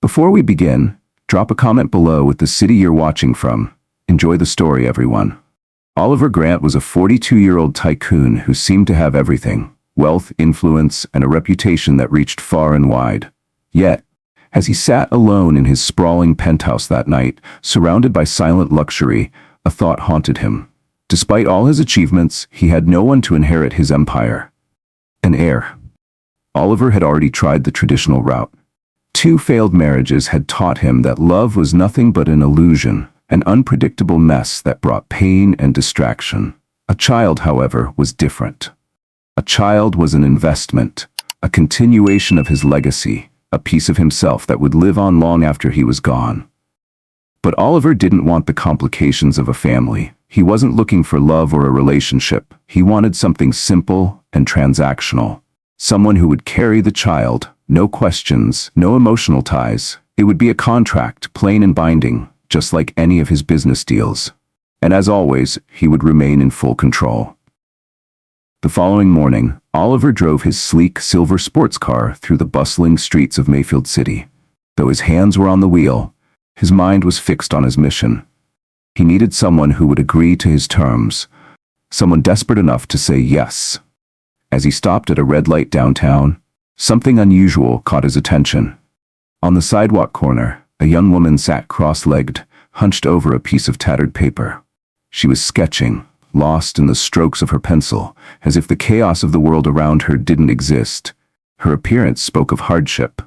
Before we begin, drop a comment below with the city you're watching from. Enjoy the story, everyone. Oliver Grant was a 42-year-old tycoon who seemed to have everything: wealth, influence, and a reputation that reached far and wide. Yet, as he sat alone in his sprawling penthouse that night, surrounded by silent luxury, a thought haunted him. Despite all his achievements, he had no one to inherit his empire. An heir. Oliver had already tried the traditional route. 2 failed marriages had taught him that love was nothing but an illusion, an unpredictable mess that brought pain and distraction. A child, however, was different. A child was an investment, a continuation of his legacy, a piece of himself that would live on long after he was gone. But Oliver didn't want the complications of a family. He wasn't looking for love or a relationship. He wanted something simple and transactional. Someone who would carry the child, no questions, no emotional ties. It would be a contract, plain and binding, just like any of his business deals. And as always, he would remain in full control. The following morning, Oliver drove his sleek silver sports car through the bustling streets of Mayfield City. Though his hands were on the wheel, his mind was fixed on his mission. He needed someone who would agree to his terms, someone desperate enough to say yes. As he stopped at a red light downtown, something unusual caught his attention. On the sidewalk corner, a young woman sat cross-legged, hunched over a piece of tattered paper. She was sketching, lost in the strokes of her pencil, as if the chaos of the world around her didn't exist. Her appearance spoke of hardship.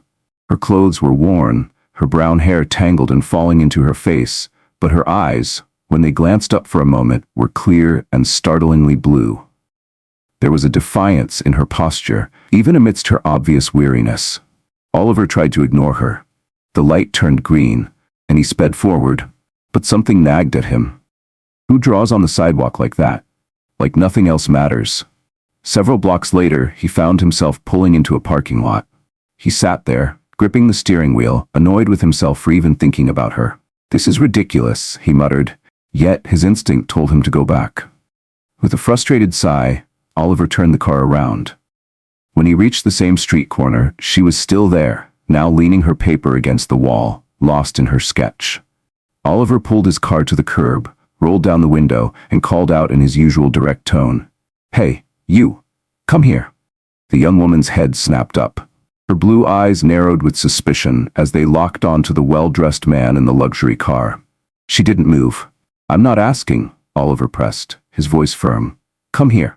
Her clothes were worn, her brown hair tangled and falling into her face, but her eyes, when they glanced up for a moment, were clear and startlingly blue. There was a defiance in her posture, even amidst her obvious weariness. Oliver tried to ignore her. The light turned green, and he sped forward, but something nagged at him. Who draws on the sidewalk like that? Like nothing else matters. Several blocks later, he found himself pulling into a parking lot. He sat there, gripping the steering wheel, annoyed with himself for even thinking about her. "This is ridiculous," he muttered, yet his instinct told him to go back. With a frustrated sigh, Oliver turned the car around. When he reached the same street corner, she was still there, now leaning her paper against the wall, lost in her sketch. Oliver pulled his car to the curb, rolled down the window, and called out in his usual direct tone, "Hey, you! Come here!" The young woman's head snapped up. Her blue eyes narrowed with suspicion as they locked onto the well-dressed man in the luxury car. She didn't move. "I'm not asking," Oliver pressed, his voice firm. "Come here.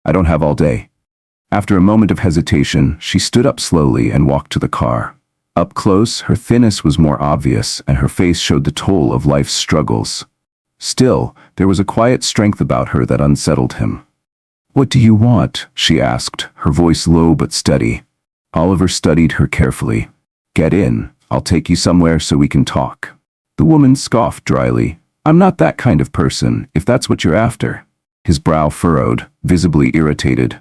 I don't have all day." After a moment of hesitation, she stood up slowly and walked to the car. Up close, her thinness was more obvious, and her face showed the toll of life's struggles. Still, there was a quiet strength about her that unsettled him. "What do you want?" she asked, her voice low but steady. Oliver studied her carefully. "Get in. I'll take you somewhere so we can talk." The woman scoffed dryly. "I'm not that kind of person, if that's what you're after." His brow furrowed, visibly irritated.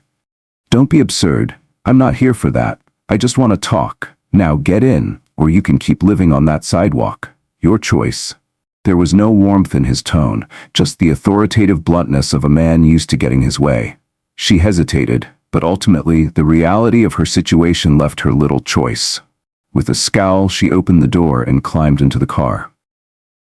"Don't be absurd. I'm not here for that. I just want to talk. Now get in, or you can keep living on that sidewalk. Your choice." There was no warmth in his tone, just the authoritative bluntness of a man used to getting his way. She hesitated, but ultimately the reality of her situation left her little choice. With a scowl, she opened the door and climbed into the car.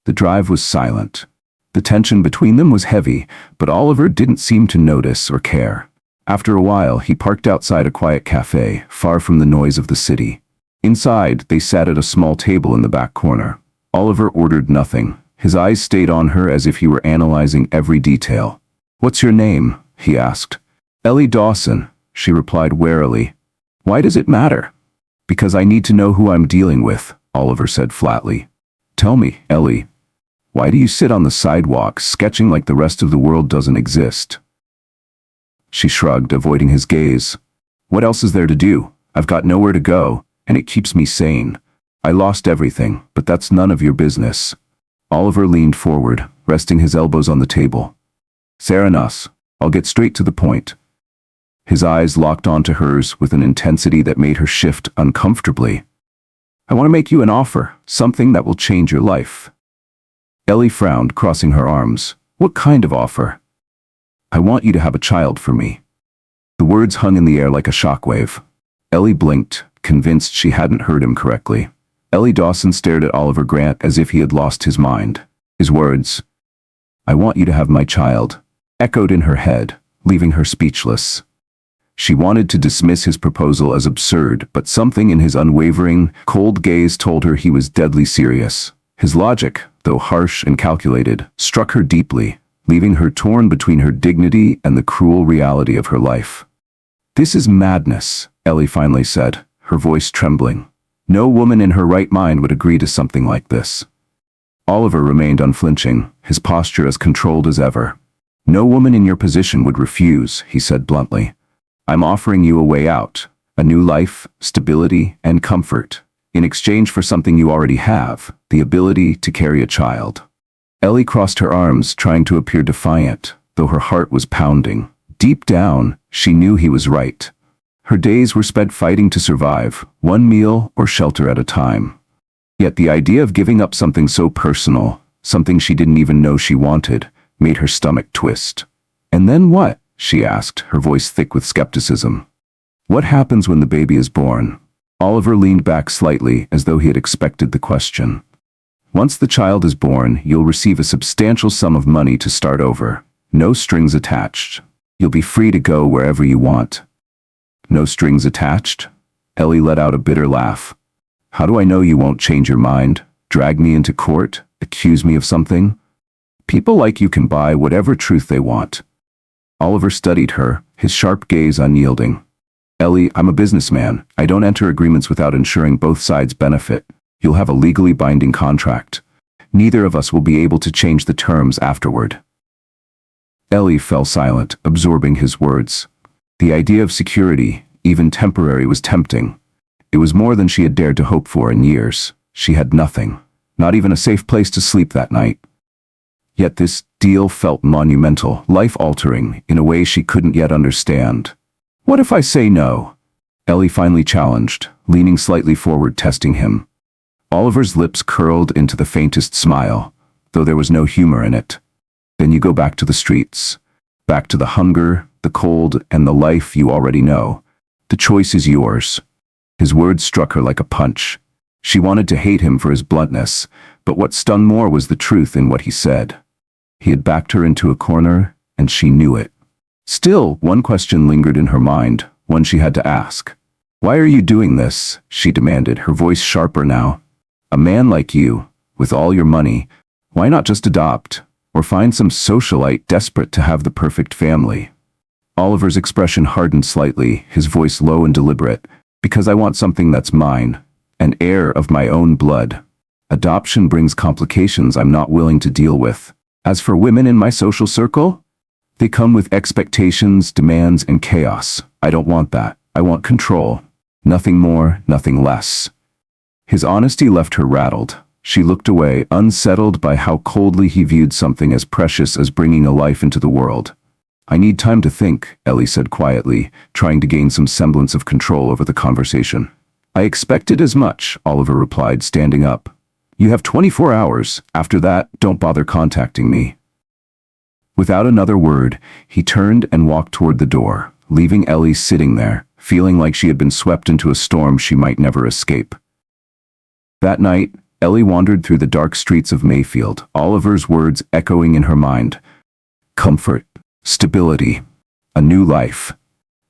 The drive was silent. The tension between them was heavy, but Oliver didn't seem to notice or care. After a while, he parked outside a quiet cafe, far from the noise of the city. Inside, they sat at a small table in the back corner. Oliver ordered nothing. His eyes stayed on her as if he were analyzing every detail. "What's your name?" he asked. "Ellie Dawson," she replied warily. "Why does it matter?" "Because I need to know who I'm dealing with," Oliver said flatly. "Tell me, Ellie, why do you sit on the sidewalk sketching like the rest of the world doesn't exist?" She shrugged, avoiding his gaze. "What else is there to do? I've got nowhere to go, and it keeps me sane. I lost everything, but that's none of your business." Oliver leaned forward, resting his elbows on the table. "Serenas, I'll get straight to the point." His eyes locked onto hers with an intensity that made her shift uncomfortably. "I want to make you an offer, something that will change your life." Ellie frowned, crossing her arms. "What kind of offer?" "I want you to have a child for me." The words hung in the air like a shockwave. Ellie blinked, convinced she hadn't heard him correctly. Ellie Dawson stared at Oliver Grant as if he had lost his mind. His words, "I want you to have my child," echoed in her head, leaving her speechless. She wanted to dismiss his proposal as absurd, but something in his unwavering, cold gaze told her he was deadly serious. His logic, though harsh and calculated, struck her deeply, leaving her torn between her dignity and the cruel reality of her life. "This is madness," Ellie finally said, her voice trembling. No woman in her right mind would agree to something like this. Oliver remained unflinching, his posture as controlled as ever. "No woman in your position would refuse," he said bluntly. "I'm offering you a way out, a new life, stability, and comfort, in exchange for something you already have, the ability to carry a child." Ellie crossed her arms, trying to appear defiant, though her heart was pounding. Deep down, she knew he was right. Her days were spent fighting to survive, one meal or shelter at a time. Yet the idea of giving up something so personal, something she didn't even know she wanted, made her stomach twist. "And then what?" she asked, her voice thick with skepticism. "What happens when the baby is born?" Oliver leaned back slightly, as though he had expected the question. "Once the child is born, you'll receive a substantial sum of money to start over. No strings attached. You'll be free to go wherever you want." "No strings attached?" Ellie let out a bitter laugh. "How do I know you won't change your mind, drag me into court, accuse me of something? People like you can buy whatever truth they want." Oliver studied her, his sharp gaze unyielding. "Ellie, I'm a businessman. I don't enter agreements without ensuring both sides benefit. You'll have a legally binding contract. Neither of us will be able to change the terms afterward." Ellie fell silent, absorbing his words. The idea of security, even temporary, was tempting. It was more than she had dared to hope for in years. She had nothing, not even a safe place to sleep that night. Yet this deal felt monumental, life-altering, in a way she couldn't yet understand. "What if I say no?" Ellie finally challenged, leaning slightly forward, testing him. Oliver's lips curled into the faintest smile, though there was no humor in it. "Then you go back to the streets. Back to the hunger, the cold, and the life you already know. The choice is yours." His words struck her like a punch. She wanted to hate him for his bluntness, but what stung more was the truth in what he said. He had backed her into a corner, and she knew it. Still, one question lingered in her mind, one she had to ask. "Why are you doing this?" she demanded, her voice sharper now. "A man like you, with all your money, why not just adopt, or find some socialite desperate to have the perfect family?" Oliver's expression hardened slightly, his voice low and deliberate. "Because I want something that's mine, an heir of my own blood. Adoption brings complications I'm not willing to deal with. As for women in my social circle, they come with expectations, demands, and chaos. I don't want that. I want control. Nothing more, nothing less." His honesty left her rattled. She looked away, unsettled by how coldly he viewed something as precious as bringing a life into the world. "I need time to think," Ellie said quietly, trying to gain some semblance of control over the conversation. "I expected as much," Oliver replied, standing up. "You have 24 hours. After that, don't bother contacting me." Without another word, he turned and walked toward the door, leaving Ellie sitting there, feeling like she had been swept into a storm she might never escape. That night, Ellie wandered through the dark streets of Mayfield, Oliver's words echoing in her mind. Comfort, stability, a new life.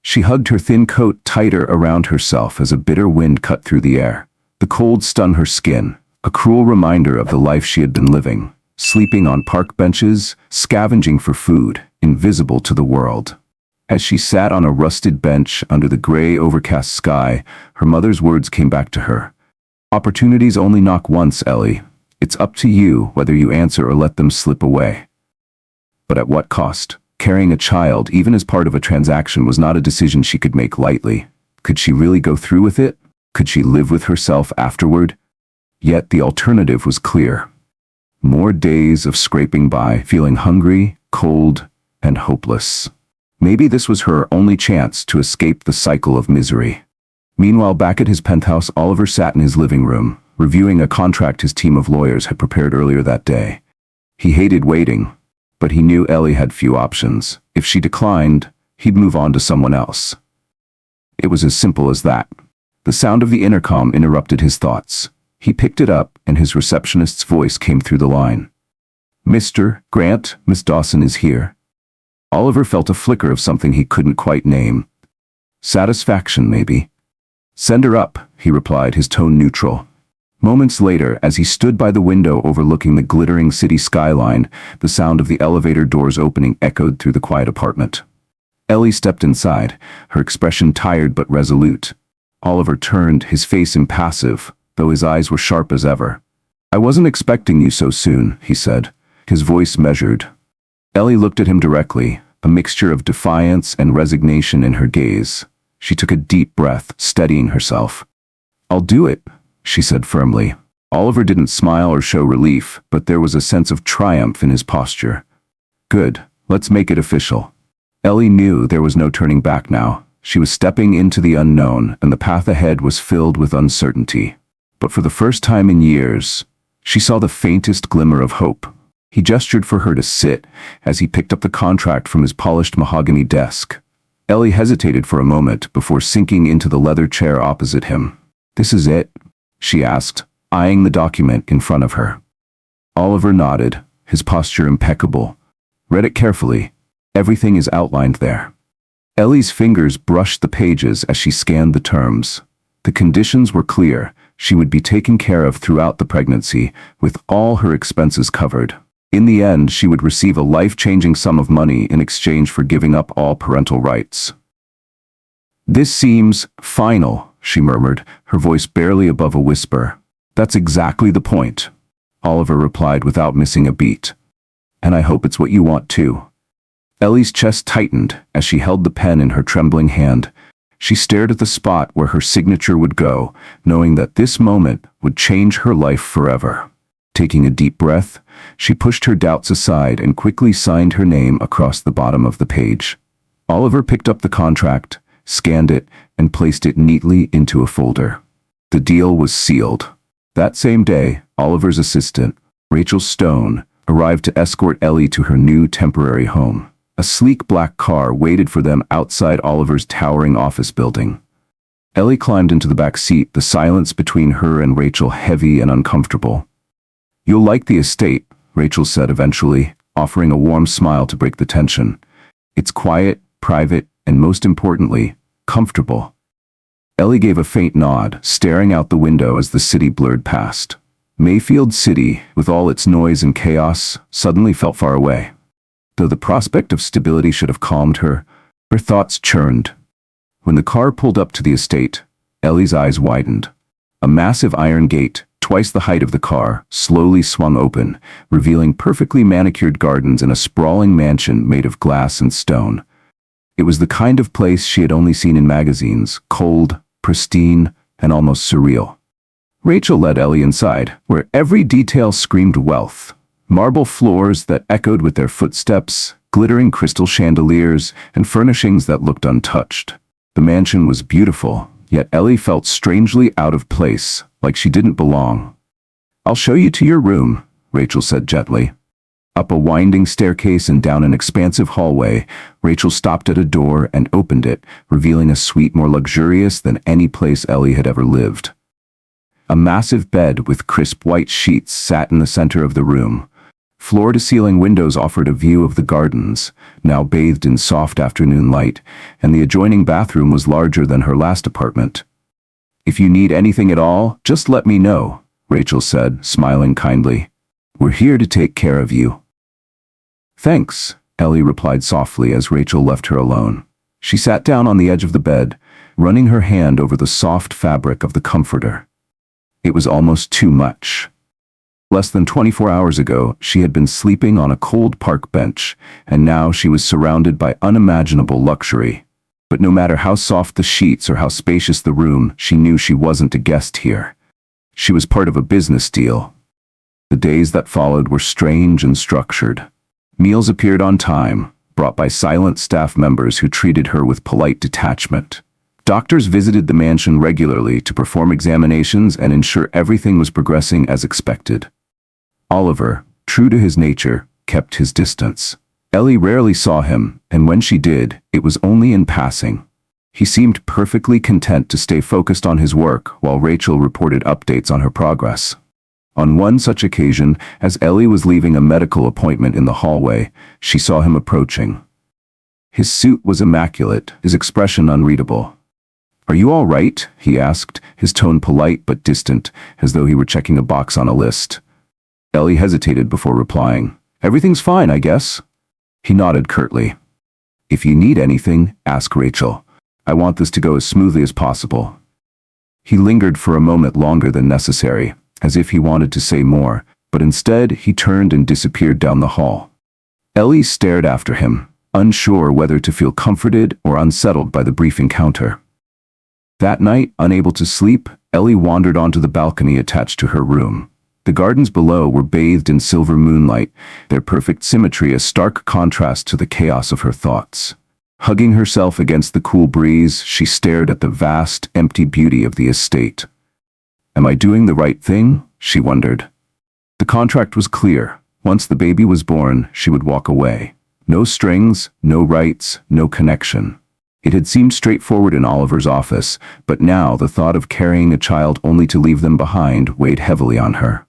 She hugged her thin coat tighter around herself as a bitter wind cut through the air. The cold stung her skin, a cruel reminder of the life she had been living, sleeping on park benches, scavenging for food, invisible to the world. As she sat on a rusted bench under the gray, overcast sky, her mother's words came back to her. Opportunities only knock once, Ellie. It's up to you whether you answer or let them slip away. But at what cost? Carrying a child, even as part of a transaction, was not a decision she could make lightly. Could she really go through with it? Could she live with herself afterward? Yet the alternative was clear. More days of scraping by, feeling hungry, cold, and hopeless. Maybe this was her only chance to escape the cycle of misery. Meanwhile, back at his penthouse, Oliver sat in his living room, reviewing a contract his team of lawyers had prepared earlier that day. He hated waiting, but he knew Ellie had few options. If she declined, he'd move on to someone else. It was as simple as that. The sound of the intercom interrupted his thoughts. He picked it up, and his receptionist's voice came through the line. "Mr. Grant, Miss Dawson is here." Oliver felt a flicker of something he couldn't quite name. Satisfaction, maybe. "Send her up," he replied, his tone neutral. Moments later, as he stood by the window overlooking the glittering city skyline, the sound of the elevator doors opening echoed through the quiet apartment. Ellie stepped inside, her expression tired but resolute. Oliver turned, his face impassive, though his eyes were sharp as ever. "I wasn't expecting you so soon," he said, his voice measured. Ellie looked at him directly, a mixture of defiance and resignation in her gaze. She took a deep breath, steadying herself. "I'll do it," she said firmly. Oliver didn't smile or show relief, but there was a sense of triumph in his posture. "Good, let's make it official." Ellie knew there was no turning back now. She was stepping into the unknown, and the path ahead was filled with uncertainty. But for the first time in years, she saw the faintest glimmer of hope. He gestured for her to sit as he picked up the contract from his polished mahogany desk. Ellie hesitated for a moment before sinking into the leather chair opposite him. "This is it?" she asked, eyeing the document in front of her. Oliver nodded, his posture impeccable. "Read it carefully. Everything is outlined there." Ellie's fingers brushed the pages as she scanned the terms. The conditions were clear. She would be taken care of throughout the pregnancy, with all her expenses covered. In the end, she would receive a life-changing sum of money in exchange for giving up all parental rights. "This seems final," she murmured, her voice barely above a whisper. "That's exactly the point," Oliver replied without missing a beat. "And I hope it's what you want too." Ellie's chest tightened as she held the pen in her trembling hand. She stared at the spot where her signature would go, knowing that this moment would change her life forever. Taking a deep breath, she pushed her doubts aside and quickly signed her name across the bottom of the page. Oliver picked up the contract, scanned it, and placed it neatly into a folder. The deal was sealed. That same day, Oliver's assistant, Rachel Stone, arrived to escort Ellie to her new temporary home. A sleek black car waited for them outside Oliver's towering office building. Ellie climbed into the back seat, the silence between her and Rachel heavy and uncomfortable. "You'll like the estate," Rachel said eventually, offering a warm smile to break the tension. "It's quiet, private, and most importantly, comfortable." Ellie gave a faint nod, staring out the window as the city blurred past. Mayfield City, with all its noise and chaos, suddenly felt far away. Though the prospect of stability should have calmed her, her thoughts churned. When the car pulled up to the estate, Ellie's eyes widened. A massive iron gate, twice the height of the car, slowly swung open, revealing perfectly manicured gardens and a sprawling mansion made of glass and stone. It was the kind of place she had only seen in magazines, cold, pristine, and almost surreal. Rachel led Ellie inside, where every detail screamed wealth. Marble floors that echoed with their footsteps, glittering crystal chandeliers, and furnishings that looked untouched. The mansion was beautiful, yet Ellie felt strangely out of place, like she didn't belong. "I'll show you to your room," Rachel said gently. Up a winding staircase and down an expansive hallway, Rachel stopped at a door and opened it, revealing a suite more luxurious than any place Ellie had ever lived. A massive bed with crisp white sheets sat in the center of the room. Floor-to-ceiling windows offered a view of the gardens, now bathed in soft afternoon light, and the adjoining bathroom was larger than her last apartment. "If you need anything at all, just let me know," Rachel said, smiling kindly. "We're here to take care of you." "Thanks," Ellie replied softly as Rachel left her alone. She sat down on the edge of the bed, running her hand over the soft fabric of the comforter. It was almost too much. Less than 24 hours ago, she had been sleeping on a cold park bench, and now she was surrounded by unimaginable luxury. But no matter how soft the sheets or how spacious the room, she knew she wasn't a guest here. She was part of a business deal. The days that followed were strange and structured. Meals appeared on time, brought by silent staff members who treated her with polite detachment. Doctors visited the mansion regularly to perform examinations and ensure everything was progressing as expected. Oliver, true to his nature, kept his distance. Ellie rarely saw him, and when she did, it was only in passing. He seemed perfectly content to stay focused on his work while Rachel reported updates on her progress. On one such occasion, as Ellie was leaving a medical appointment in the hallway, she saw him approaching. His suit was immaculate, his expression unreadable. "Are you all right?" he asked, his tone polite but distant, as though he were checking a box on a list. Ellie hesitated before replying. "Everything's fine, I guess." He nodded curtly. "If you need anything, ask Rachel. I want this to go as smoothly as possible." He lingered for a moment longer than necessary, as if he wanted to say more, but instead he turned and disappeared down the hall. Ellie stared after him, unsure whether to feel comforted or unsettled by the brief encounter. That night, unable to sleep, Ellie wandered onto the balcony attached to her room. The gardens below were bathed in silver moonlight, their perfect symmetry a stark contrast to the chaos of her thoughts. Hugging herself against the cool breeze, she stared at the vast, empty beauty of the estate. "Am I doing the right thing?" she wondered. The contract was clear. Once the baby was born, she would walk away. No strings, no rights, no connection. It had seemed straightforward in Oliver's office, but now the thought of carrying a child only to leave them behind weighed heavily on her.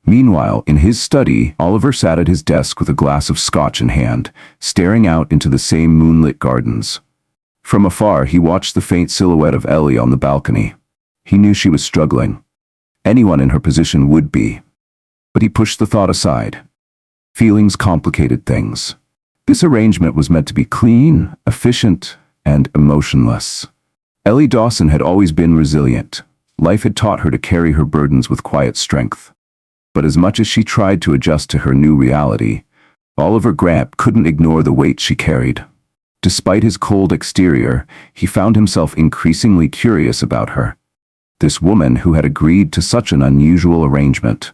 Meanwhile, in his study, Oliver sat at his desk with a glass of scotch in hand, staring out into the same moonlit gardens. From afar, he watched the faint silhouette of Ellie on the balcony. He knew she was struggling. Anyone in her position would be. But he pushed the thought aside. Feelings complicated things. This arrangement was meant to be clean, efficient, and emotionless. Ellie Dawson had always been resilient. Life had taught her to carry her burdens with quiet strength. But as much as she tried to adjust to her new reality, Oliver Grant couldn't ignore the weight she carried. Despite his cold exterior, he found himself increasingly curious about her. This woman who had agreed to such an unusual arrangement.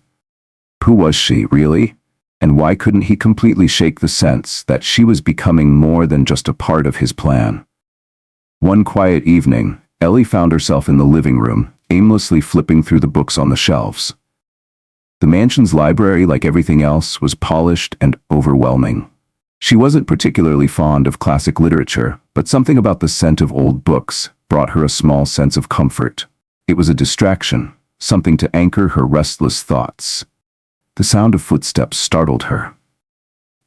Who was she, really? And why couldn't he completely shake the sense that she was becoming more than just a part of his plan? One quiet evening, Ellie found herself in the living room, aimlessly flipping through the books on the shelves. The mansion's library, like everything else, was polished and overwhelming. She wasn't particularly fond of classic literature, but something about the scent of old books brought her a small sense of comfort. It was a distraction, something to anchor her restless thoughts. The sound of footsteps startled her.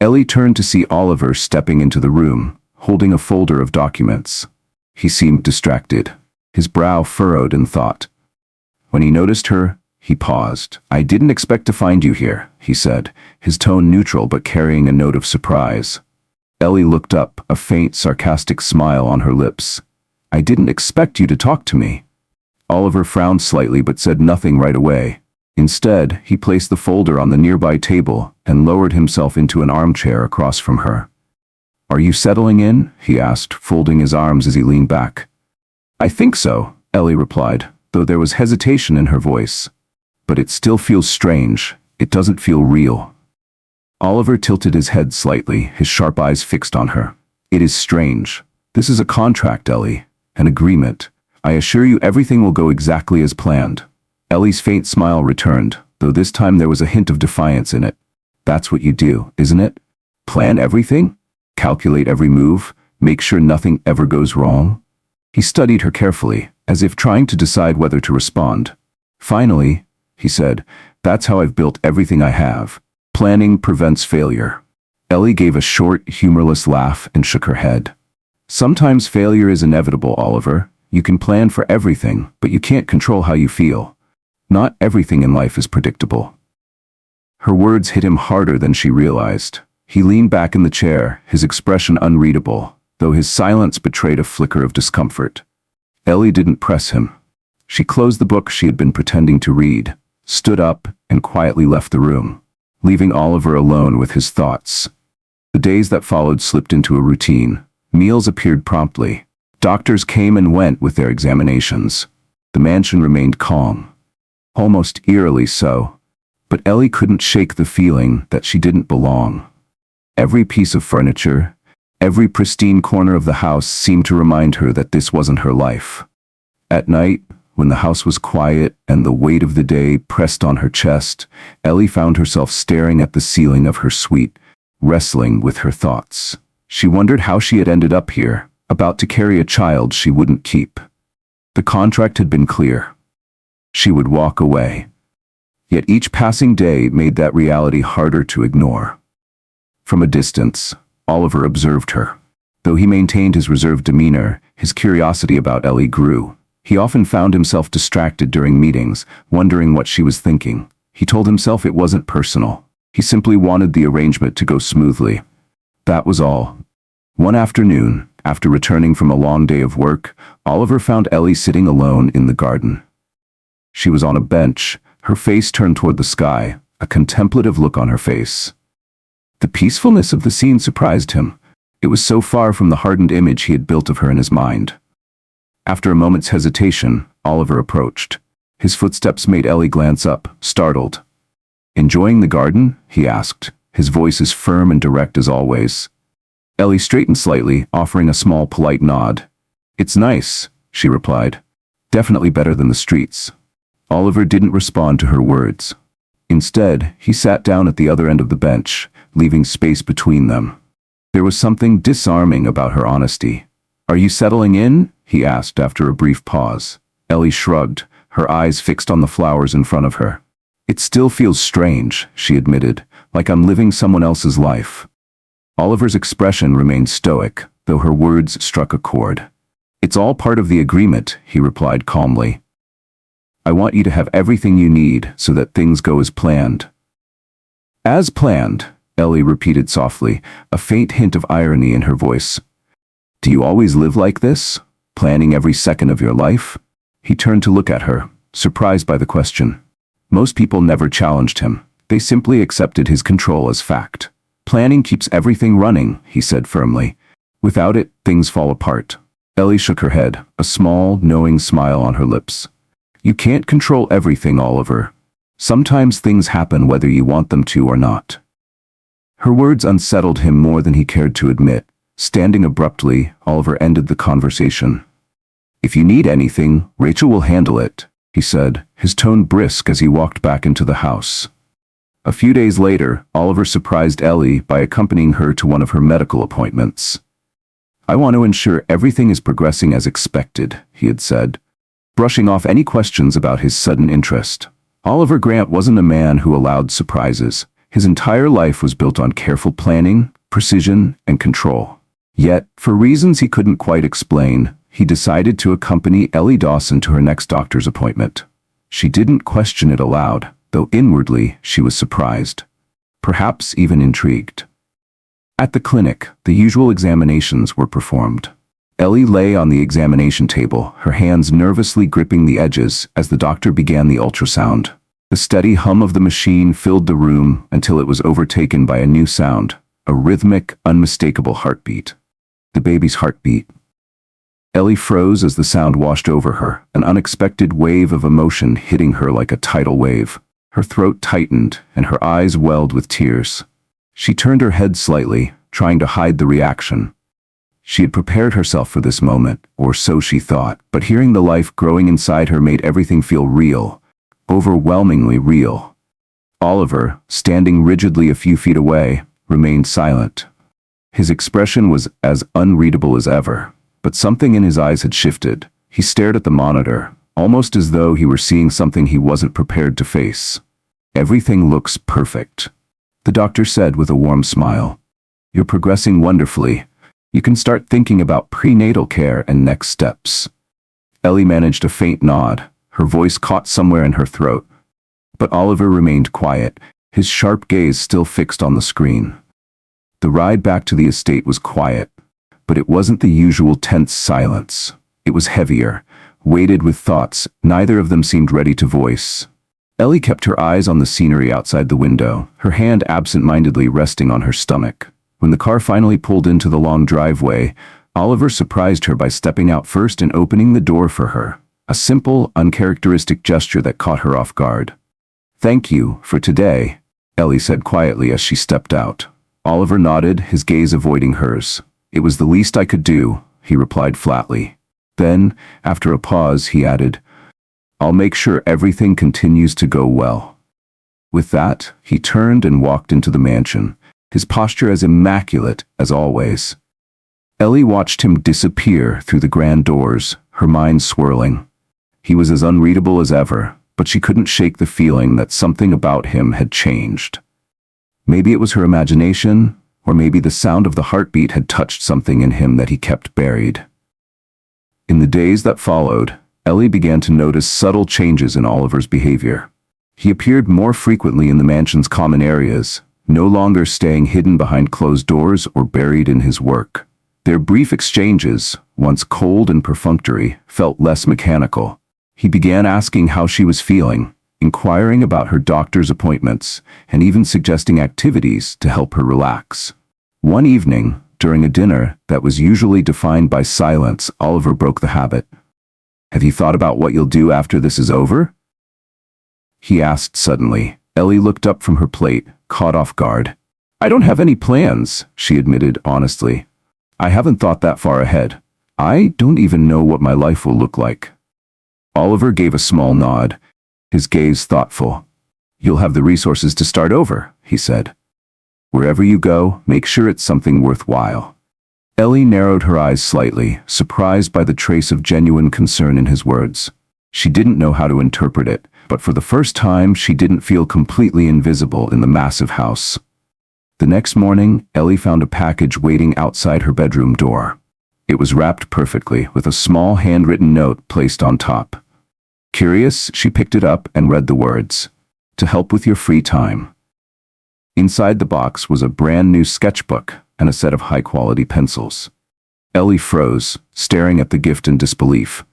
Ellie turned to see Oliver stepping into the room, holding a folder of documents. He seemed distracted, his brow furrowed in thought. When he noticed her, he paused. "I didn't expect to find you here," he said, his tone neutral but carrying a note of surprise. Ellie looked up, a faint, sarcastic smile on her lips. "I didn't expect you to talk to me." Oliver frowned slightly but said nothing right away. Instead, he placed the folder on the nearby table and lowered himself into an armchair across from her. "Are you settling in?" he asked, folding his arms as he leaned back. "I think so," Ellie replied, though there was hesitation in her voice. "But it still feels strange. It doesn't feel real." Oliver tilted his head slightly, his sharp eyes fixed on her. "It is strange. This is a contract, Ellie. An agreement. I assure you everything will go exactly as planned." Ellie's faint smile returned, though this time there was a hint of defiance in it. "That's what you do, isn't it? Plan everything? Calculate every move? Make sure nothing ever goes wrong?" He studied her carefully, as if trying to decide whether to respond. "Finally," he said, "that's how I've built everything I have. Planning prevents failure." Ellie gave a short, humorless laugh and shook her head. "Sometimes failure is inevitable, Oliver. You can plan for everything, but you can't control how you feel. Not everything in life is predictable." Her words hit him harder than she realized. He leaned back in the chair, his expression unreadable, though his silence betrayed a flicker of discomfort. Ellie didn't press him. She closed the book she had been pretending to read, stood up, and quietly left the room, leaving Oliver alone with his thoughts. The days that followed slipped into a routine. Meals appeared promptly. Doctors came and went with their examinations. The mansion remained calm. Almost eerily so. But Ellie couldn't shake the feeling that she didn't belong. Every piece of furniture, every pristine corner of the house seemed to remind her that this wasn't her life. At night, when the house was quiet and the weight of the day pressed on her chest, Ellie found herself staring at the ceiling of her suite, wrestling with her thoughts. She wondered how she had ended up here, about to carry a child she wouldn't keep. The contract had been clear. She would walk away. Yet each passing day made that reality harder to ignore. From a distance, Oliver observed her. Though he maintained his reserved demeanor, his curiosity about Ellie grew. He often found himself distracted during meetings, wondering what she was thinking. He told himself it wasn't personal. He simply wanted the arrangement to go smoothly. That was all. One afternoon, after returning from a long day of work, Oliver found Ellie sitting alone in the garden. She was on a bench, her face turned toward the sky, a contemplative look on her face. The peacefulness of the scene surprised him. It was so far from the hardened image he had built of her in his mind. After a moment's hesitation, Oliver approached. His footsteps made Ellie glance up, startled. "Enjoying the garden?" he asked, his voice as firm and direct as always. Ellie straightened slightly, offering a small, polite nod. "It's nice," she replied. "Definitely better than the streets." Oliver didn't respond to her words. Instead, he sat down at the other end of the bench, leaving space between them. There was something disarming about her honesty. "Are you settling in?" he asked after a brief pause. Ellie shrugged, her eyes fixed on the flowers in front of her. "It still feels strange," she admitted, "like I'm living someone else's life." Oliver's expression remained stoic, though her words struck a chord. "It's all part of the agreement," he replied calmly. "I want you to have everything you need so that things go as planned." "As planned," Ellie repeated softly, a faint hint of irony in her voice. "Do you always live like this? Planning every second of your life?" He turned to look at her, surprised by the question. Most people never challenged him. They simply accepted his control as fact. "Planning keeps everything running," he said firmly. "Without it, things fall apart." Ellie shook her head, a small, knowing smile on her lips. "You can't control everything, Oliver. Sometimes things happen whether you want them to or not." Her words unsettled him more than he cared to admit. Standing abruptly, Oliver ended the conversation. "If you need anything, Rachel will handle it," he said, his tone brisk as he walked back into the house. A few days later, Oliver surprised Ellie by accompanying her to one of her medical appointments. "I want to ensure everything is progressing as expected," he had said, brushing off any questions about his sudden interest. Oliver Grant wasn't a man who allowed surprises. His entire life was built on careful planning, precision, and control. Yet, for reasons he couldn't quite explain, he decided to accompany Ellie Dawson to her next doctor's appointment. She didn't question it aloud, though inwardly she was surprised, perhaps even intrigued. At the clinic, the usual examinations were performed. Ellie lay on the examination table, her hands nervously gripping the edges as the doctor began the ultrasound. The steady hum of the machine filled the room until it was overtaken by a new sound, a rhythmic, unmistakable heartbeat. The baby's heartbeat. Ellie froze as the sound washed over her, an unexpected wave of emotion hitting her like a tidal wave. Her throat tightened, and her eyes welled with tears. She turned her head slightly, trying to hide the reaction. She had prepared herself for this moment, or so she thought, but hearing the life growing inside her made everything feel real, overwhelmingly real. Oliver, standing rigidly a few feet away, remained silent. His expression was as unreadable as ever, but something in his eyes had shifted. He stared at the monitor, almost as though he were seeing something he wasn't prepared to face. "Everything looks perfect," the doctor said with a warm smile. "You're progressing wonderfully. You can start thinking about prenatal care and next steps." Ellie managed a faint nod. Her voice caught somewhere in her throat. But Oliver remained quiet, his sharp gaze still fixed on the screen. The ride back to the estate was quiet, but it wasn't the usual tense silence. It was heavier, weighted with thoughts neither of them seemed ready to voice. Ellie kept her eyes on the scenery outside the window, her hand absent-mindedly resting on her stomach. When the car finally pulled into the long driveway, Oliver surprised her by stepping out first and opening the door for her. A simple, uncharacteristic gesture that caught her off guard. "Thank you for today," Ellie said quietly as she stepped out. Oliver nodded, his gaze avoiding hers. "It was the least I could do," he replied flatly. Then, after a pause, he added, "I'll make sure everything continues to go well." With that, he turned and walked into the mansion, his posture as immaculate as always. Ellie watched him disappear through the grand doors, her mind swirling. He was as unreadable as ever, but she couldn't shake the feeling that something about him had changed. Maybe it was her imagination, or maybe the sound of the heartbeat had touched something in him that he kept buried. In the days that followed, Ellie began to notice subtle changes in Oliver's behavior. He appeared more frequently in the mansion's common areas, no longer staying hidden behind closed doors or buried in his work. Their brief exchanges, once cold and perfunctory, felt less mechanical. He began asking how she was feeling, inquiring about her doctor's appointments, and even suggesting activities to help her relax. One evening, during a dinner that was usually defined by silence, Oliver broke the habit. "Have you thought about what you'll do after this is over?" he asked suddenly. Ellie looked up from her plate, caught off guard. "I don't have any plans," she admitted honestly. "I haven't thought that far ahead. I don't even know what my life will look like." Oliver gave a small nod, his gaze thoughtful. "You'll have the resources to start over," he said. "Wherever you go, make sure it's something worthwhile." Ellie narrowed her eyes slightly, surprised by the trace of genuine concern in his words. She didn't know how to interpret it, but for the first time she didn't feel completely invisible in the massive house. The next morning, Ellie found a package waiting outside her bedroom door. It was wrapped perfectly, with a small handwritten note placed on top. Curious, she picked it up and read the words, "To help with your free time." Inside the box was a brand new sketchbook and a set of high-quality pencils. Ellie froze, staring at the gift in disbelief.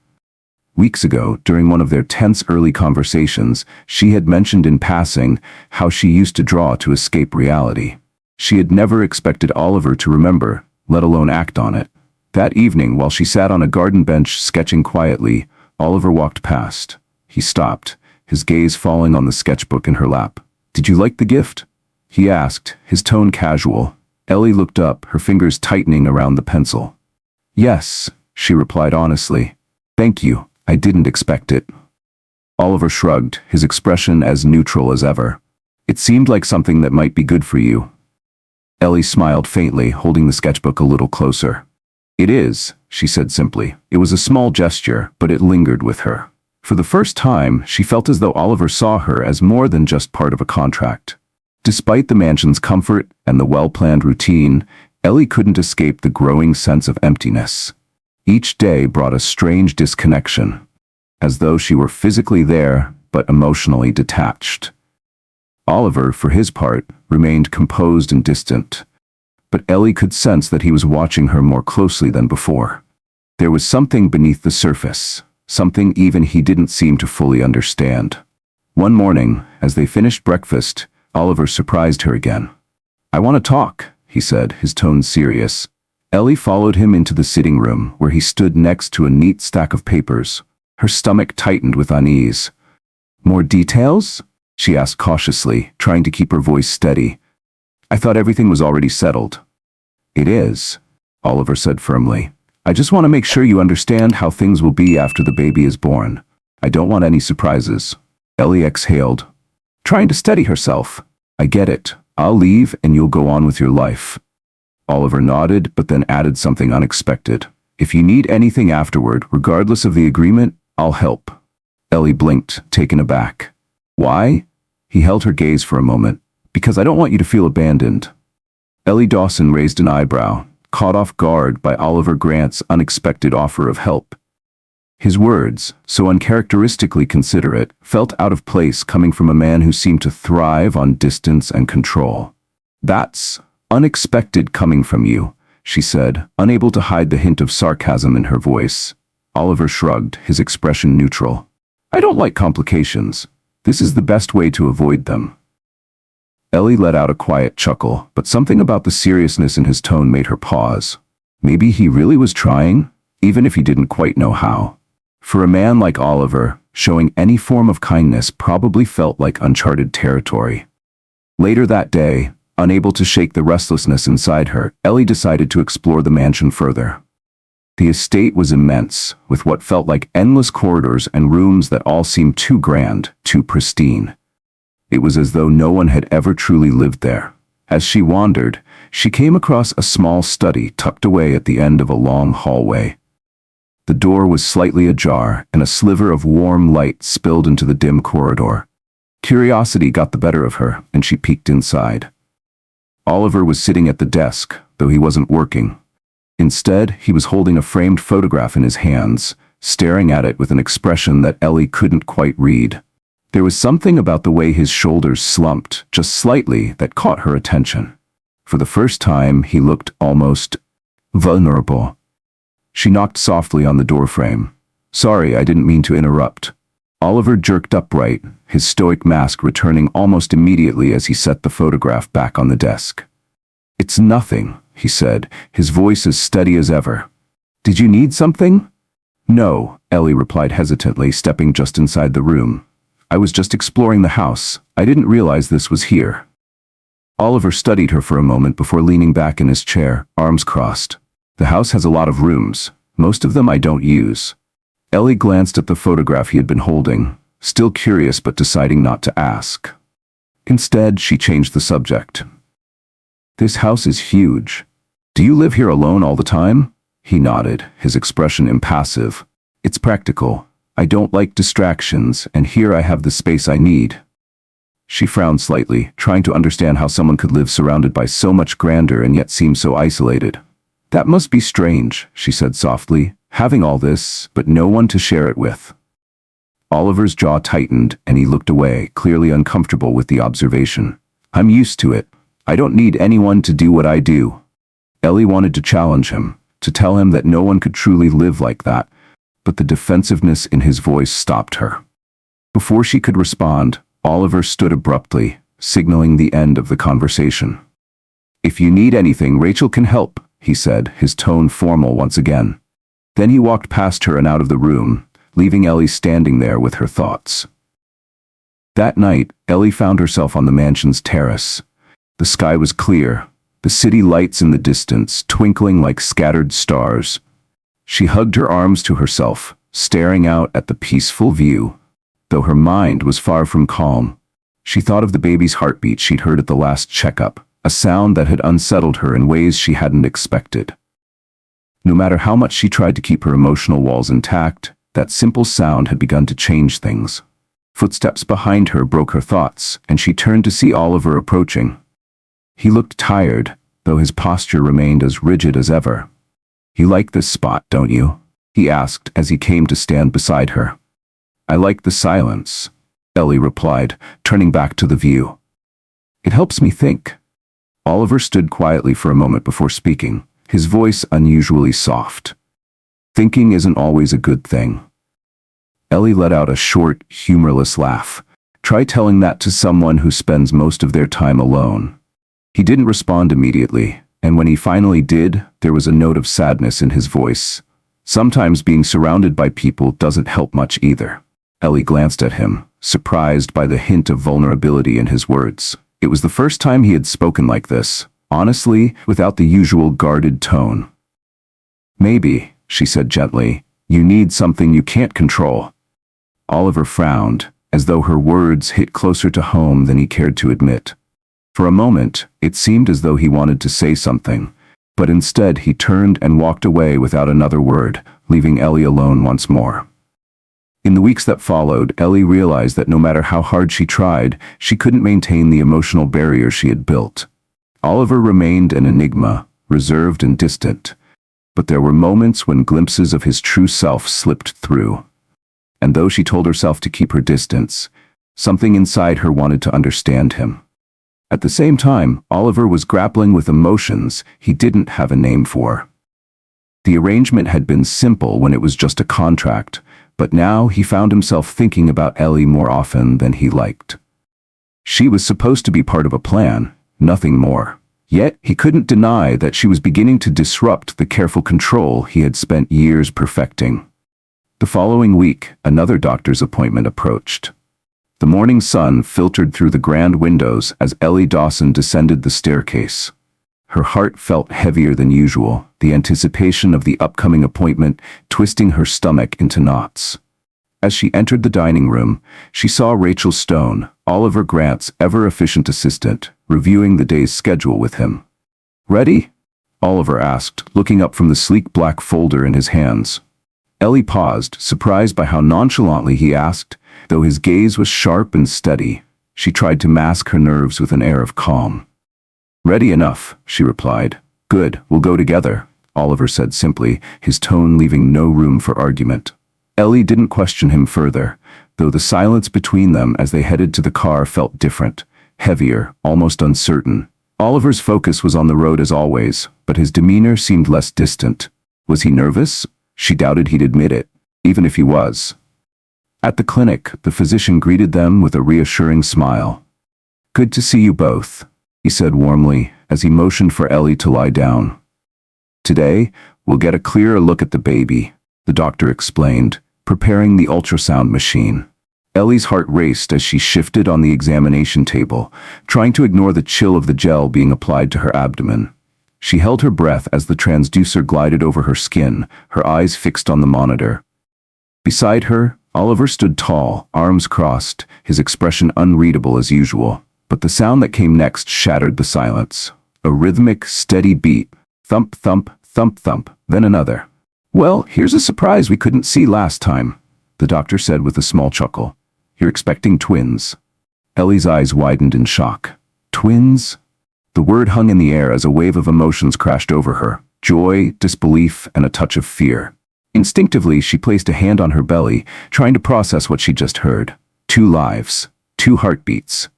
Weeks ago, during one of their tense early conversations, she had mentioned in passing how she used to draw to escape reality. She had never expected Oliver to remember, let alone act on it. That evening, while she sat on a garden bench sketching quietly, Oliver walked past. He stopped, his gaze falling on the sketchbook in her lap. "Did you like the gift?" he asked, his tone casual. Ellie looked up, her fingers tightening around the pencil. "Yes," she replied honestly. "Thank you, I didn't expect it." Oliver shrugged, his expression as neutral as ever. "It seemed like something that might be good for you." Ellie smiled faintly, holding the sketchbook a little closer. "It is," she said simply. It was a small gesture, but it lingered with her. For the first time, she felt as though Oliver saw her as more than just part of a contract. Despite the mansion's comfort and the well-planned routine, Ellie couldn't escape the growing sense of emptiness. Each day brought a strange disconnection, as though she were physically there, but emotionally detached. Oliver, for his part, remained composed and distant, but Ellie could sense that he was watching her more closely than before. There was something beneath the surface, something even he didn't seem to fully understand. One morning, as they finished breakfast, Oliver surprised her again. "I want to talk," he said, his tone serious. Ellie followed him into the sitting room, where he stood next to a neat stack of papers. Her stomach tightened with unease. "More details?" she asked cautiously, trying to keep her voice steady. "I thought everything was already settled." "It is," Oliver said firmly. "I just want to make sure you understand how things will be after the baby is born. I don't want any surprises." Ellie exhaled, trying to steady herself. "I get it. I'll leave and you'll go on with your life." Oliver nodded, but then added something unexpected. "If you need anything afterward, regardless of the agreement, I'll help." Ellie blinked, taken aback. "Why?" He held her gaze for a moment. "Because I don't want you to feel abandoned." Ellie Dawson raised an eyebrow, caught off guard by Oliver Grant's unexpected offer of help. His words, so uncharacteristically considerate, felt out of place coming from a man who seemed to thrive on distance and control. "That's unexpected coming from you," she said, unable to hide the hint of sarcasm in her voice. Oliver shrugged, his expression neutral. "I don't like complications. This is the best way to avoid them." Ellie let out a quiet chuckle, but something about the seriousness in his tone made her pause. Maybe he really was trying, even if he didn't quite know how. For a man like Oliver, showing any form of kindness probably felt like uncharted territory. Later that day, unable to shake the restlessness inside her, Ellie decided to explore the mansion further. The estate was immense, with what felt like endless corridors and rooms that all seemed too grand, too pristine. It was as though no one had ever truly lived there. As she wandered, she came across a small study tucked away at the end of a long hallway. The door was slightly ajar, and a sliver of warm light spilled into the dim corridor. Curiosity got the better of her, and she peeked inside. Oliver was sitting at the desk, though he wasn't working. Instead, he was holding a framed photograph in his hands, staring at it with an expression that Ellie couldn't quite read. There was something about the way his shoulders slumped, just slightly, that caught her attention. For the first time, he looked almost vulnerable. She knocked softly on the doorframe. "Sorry, I didn't mean to interrupt." Oliver jerked upright, his stoic mask returning almost immediately as he set the photograph back on the desk. "It's nothing," he said, his voice as steady as ever. "Did you need something?" "No," Ellie replied hesitantly, stepping just inside the room. "I was just exploring the house. I didn't realize this was here." Oliver studied her for a moment before leaning back in his chair, arms crossed. "The house has a lot of rooms. Most of them I don't use." Ellie glanced at the photograph he had been holding, still curious but deciding not to ask. Instead, she changed the subject. "This house is huge. Do you live here alone all the time?" He nodded, his expression impassive. "It's practical. I don't like distractions, and here I have the space I need." She frowned slightly, trying to understand how someone could live surrounded by so much grandeur and yet seem so isolated. "That must be strange," she said softly, "having all this, but no one to share it with." Oliver's jaw tightened, and he looked away, clearly uncomfortable with the observation. "I'm used to it. I don't need anyone to do what I do." Ellie wanted to challenge him, to tell him that no one could truly live like that, but the defensiveness in his voice stopped her. Before she could respond, Oliver stood abruptly, signaling the end of the conversation. "If you need anything, Rachel can help," he said, his tone formal once again. Then he walked past her and out of the room, leaving Ellie standing there with her thoughts. That night, Ellie found herself on the mansion's terrace. The sky was clear, the city lights in the distance twinkling like scattered stars. She hugged her arms to herself, staring out at the peaceful view. Though her mind was far from calm, she thought of the baby's heartbeat she'd heard at the last checkup, a sound that had unsettled her in ways she hadn't expected. No matter how much she tried to keep her emotional walls intact, that simple sound had begun to change things. Footsteps behind her broke her thoughts, and she turned to see Oliver approaching. He looked tired, though his posture remained as rigid as ever. "You like this spot, don't you?" he asked as he came to stand beside her. "I like the silence," Ellie replied, turning back to the view. "It helps me think." Oliver stood quietly for a moment before speaking, his voice unusually soft. "Thinking isn't always a good thing." Ellie let out a short, humorless laugh. Try telling that to someone who spends most of their time alone. He didn't respond immediately, and when he finally did, there was a note of sadness in his voice. Sometimes being surrounded by people doesn't help much either. Ellie glanced at him, surprised by the hint of vulnerability in his words. It was the first time he had spoken like this, honestly, without the usual guarded tone. "Maybe," she said gently, "you need something you can't control." Oliver frowned, as though her words hit closer to home than he cared to admit. For a moment, it seemed as though he wanted to say something, but instead he turned and walked away without another word, leaving Ellie alone once more. In the weeks that followed, Ellie realized that no matter how hard she tried, she couldn't maintain the emotional barrier she had built. Oliver remained an enigma, reserved and distant, but there were moments when glimpses of his true self slipped through. And though she told herself to keep her distance, something inside her wanted to understand him. At the same time, Oliver was grappling with emotions he didn't have a name for. The arrangement had been simple when it was just a contract, but now he found himself thinking about Ellie more often than he liked. She was supposed to be part of a plan, nothing more. Yet he couldn't deny that she was beginning to disrupt the careful control he had spent years perfecting. The following week, another doctor's appointment approached. The morning sun filtered through the grand windows as Ellie Dawson descended the staircase. Her heart felt heavier than usual, the anticipation of the upcoming appointment twisting her stomach into knots. As she entered the dining room, she saw Rachel Stone, Oliver Grant's ever-efficient assistant, reviewing the day's schedule with him. Ready? Oliver asked, looking up from the sleek black folder in his hands. Ellie paused, surprised by how nonchalantly he asked, though his gaze was sharp and steady. She tried to mask her nerves with an air of calm. Ready enough, she replied. Good, we'll go together, Oliver said simply, his tone leaving no room for argument. Ellie didn't question him further, though the silence between them as they headed to the car felt different, heavier, almost uncertain. Oliver's focus was on the road as always, but his demeanor seemed less distant. Was he nervous? She doubted he'd admit it, even if he was. At the clinic, the physician greeted them with a reassuring smile. Good to see you both, he said warmly, as he motioned for Ellie to lie down. Today, we'll get a clearer look at the baby, the doctor explained, preparing the ultrasound machine. Ellie's heart raced as she shifted on the examination table, trying to ignore the chill of the gel being applied to her abdomen. She held her breath as the transducer glided over her skin, her eyes fixed on the monitor. Beside her, Oliver stood tall, arms crossed, his expression unreadable as usual. But the sound that came next shattered the silence. A rhythmic, steady beat. Thump, thump, thump, thump, then another. Well, here's a surprise we couldn't see last time, the doctor said with a small chuckle. You're expecting twins. Ellie's eyes widened in shock. Twins? The word hung in the air as a wave of emotions crashed over her. Joy, disbelief, and a touch of fear. Instinctively, she placed a hand on her belly, trying to process what she just heard. 2 lives. 2 heartbeats.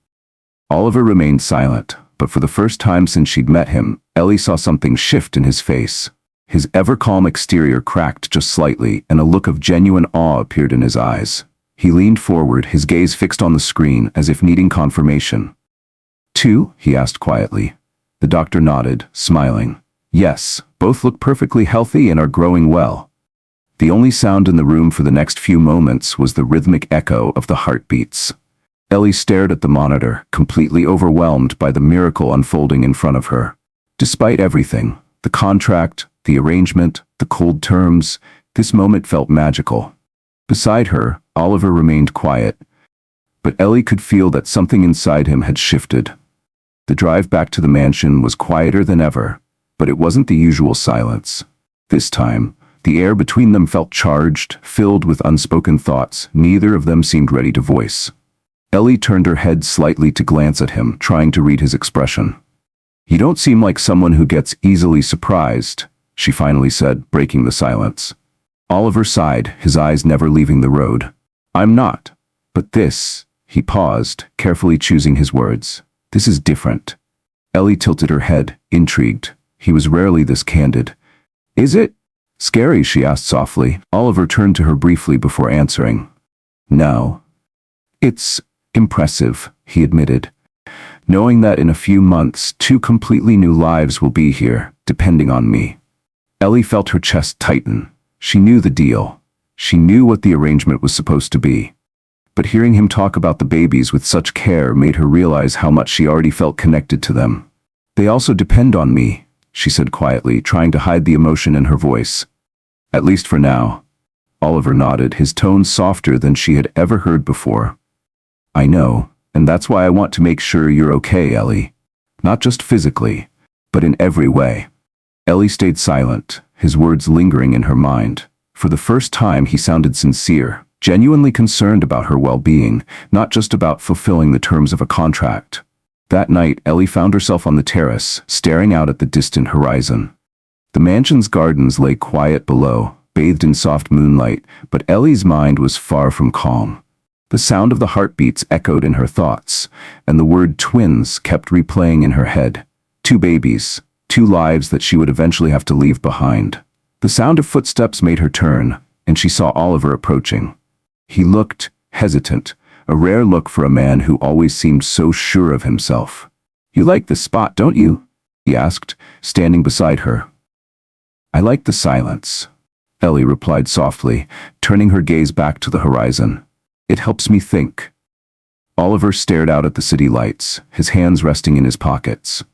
Oliver remained silent, but for the first time since she'd met him, Ellie saw something shift in his face. His ever-calm exterior cracked just slightly, and a look of genuine awe appeared in his eyes. He leaned forward, his gaze fixed on the screen, as if needing confirmation. 2? He asked quietly. The doctor nodded, smiling. Yes, both look perfectly healthy and are growing well. The only sound in the room for the next few moments was the rhythmic echo of the heartbeats. Ellie stared at the monitor, completely overwhelmed by the miracle unfolding in front of her. Despite everything, the contract, the arrangement, the cold terms, this moment felt magical. Beside her, Oliver remained quiet, but Ellie could feel that something inside him had shifted. The drive back to the mansion was quieter than ever, but it wasn't the usual silence. This time, the air between them felt charged, filled with unspoken thoughts neither of them seemed ready to voice. Ellie turned her head slightly to glance at him, trying to read his expression. You don't seem like someone who gets easily surprised, she finally said, breaking the silence. Oliver sighed, his eyes never leaving the road. I'm not. But this, he paused, carefully choosing his words. This is different. Ellie tilted her head, intrigued. He was rarely this candid. Is it? Scary, she asked softly. Oliver turned to her briefly before answering. No. It's impressive, he admitted. Knowing that in a few months, 2 completely new lives will be here, depending on me. Ellie felt her chest tighten. She knew the deal. She knew what the arrangement was supposed to be. But hearing him talk about the babies with such care made her realize how much she already felt connected to them. They also depend on me, she said quietly, trying to hide the emotion in her voice. At least for now. Oliver nodded, his tone softer than she had ever heard before. I know, and that's why I want to make sure you're okay, Ellie. Not just physically, but in every way. Ellie stayed silent, his words lingering in her mind. For the first time he sounded sincere, genuinely concerned about her well-being, not just about fulfilling the terms of a contract. That night, Ellie found herself on the terrace, staring out at the distant horizon. The mansion's gardens lay quiet below, bathed in soft moonlight, but Ellie's mind was far from calm. The sound of the heartbeats echoed in her thoughts, and the word twins kept replaying in her head. 2 babies, 2 lives that she would eventually have to leave behind. The sound of footsteps made her turn, and she saw Oliver approaching. He looked hesitant, a rare look for a man who always seemed so sure of himself. You like this spot, don't you? He asked, standing beside her. I like the silence, Ellie replied softly, turning her gaze back to the horizon. It helps me think. Oliver stared out at the city lights, his hands resting in his pockets.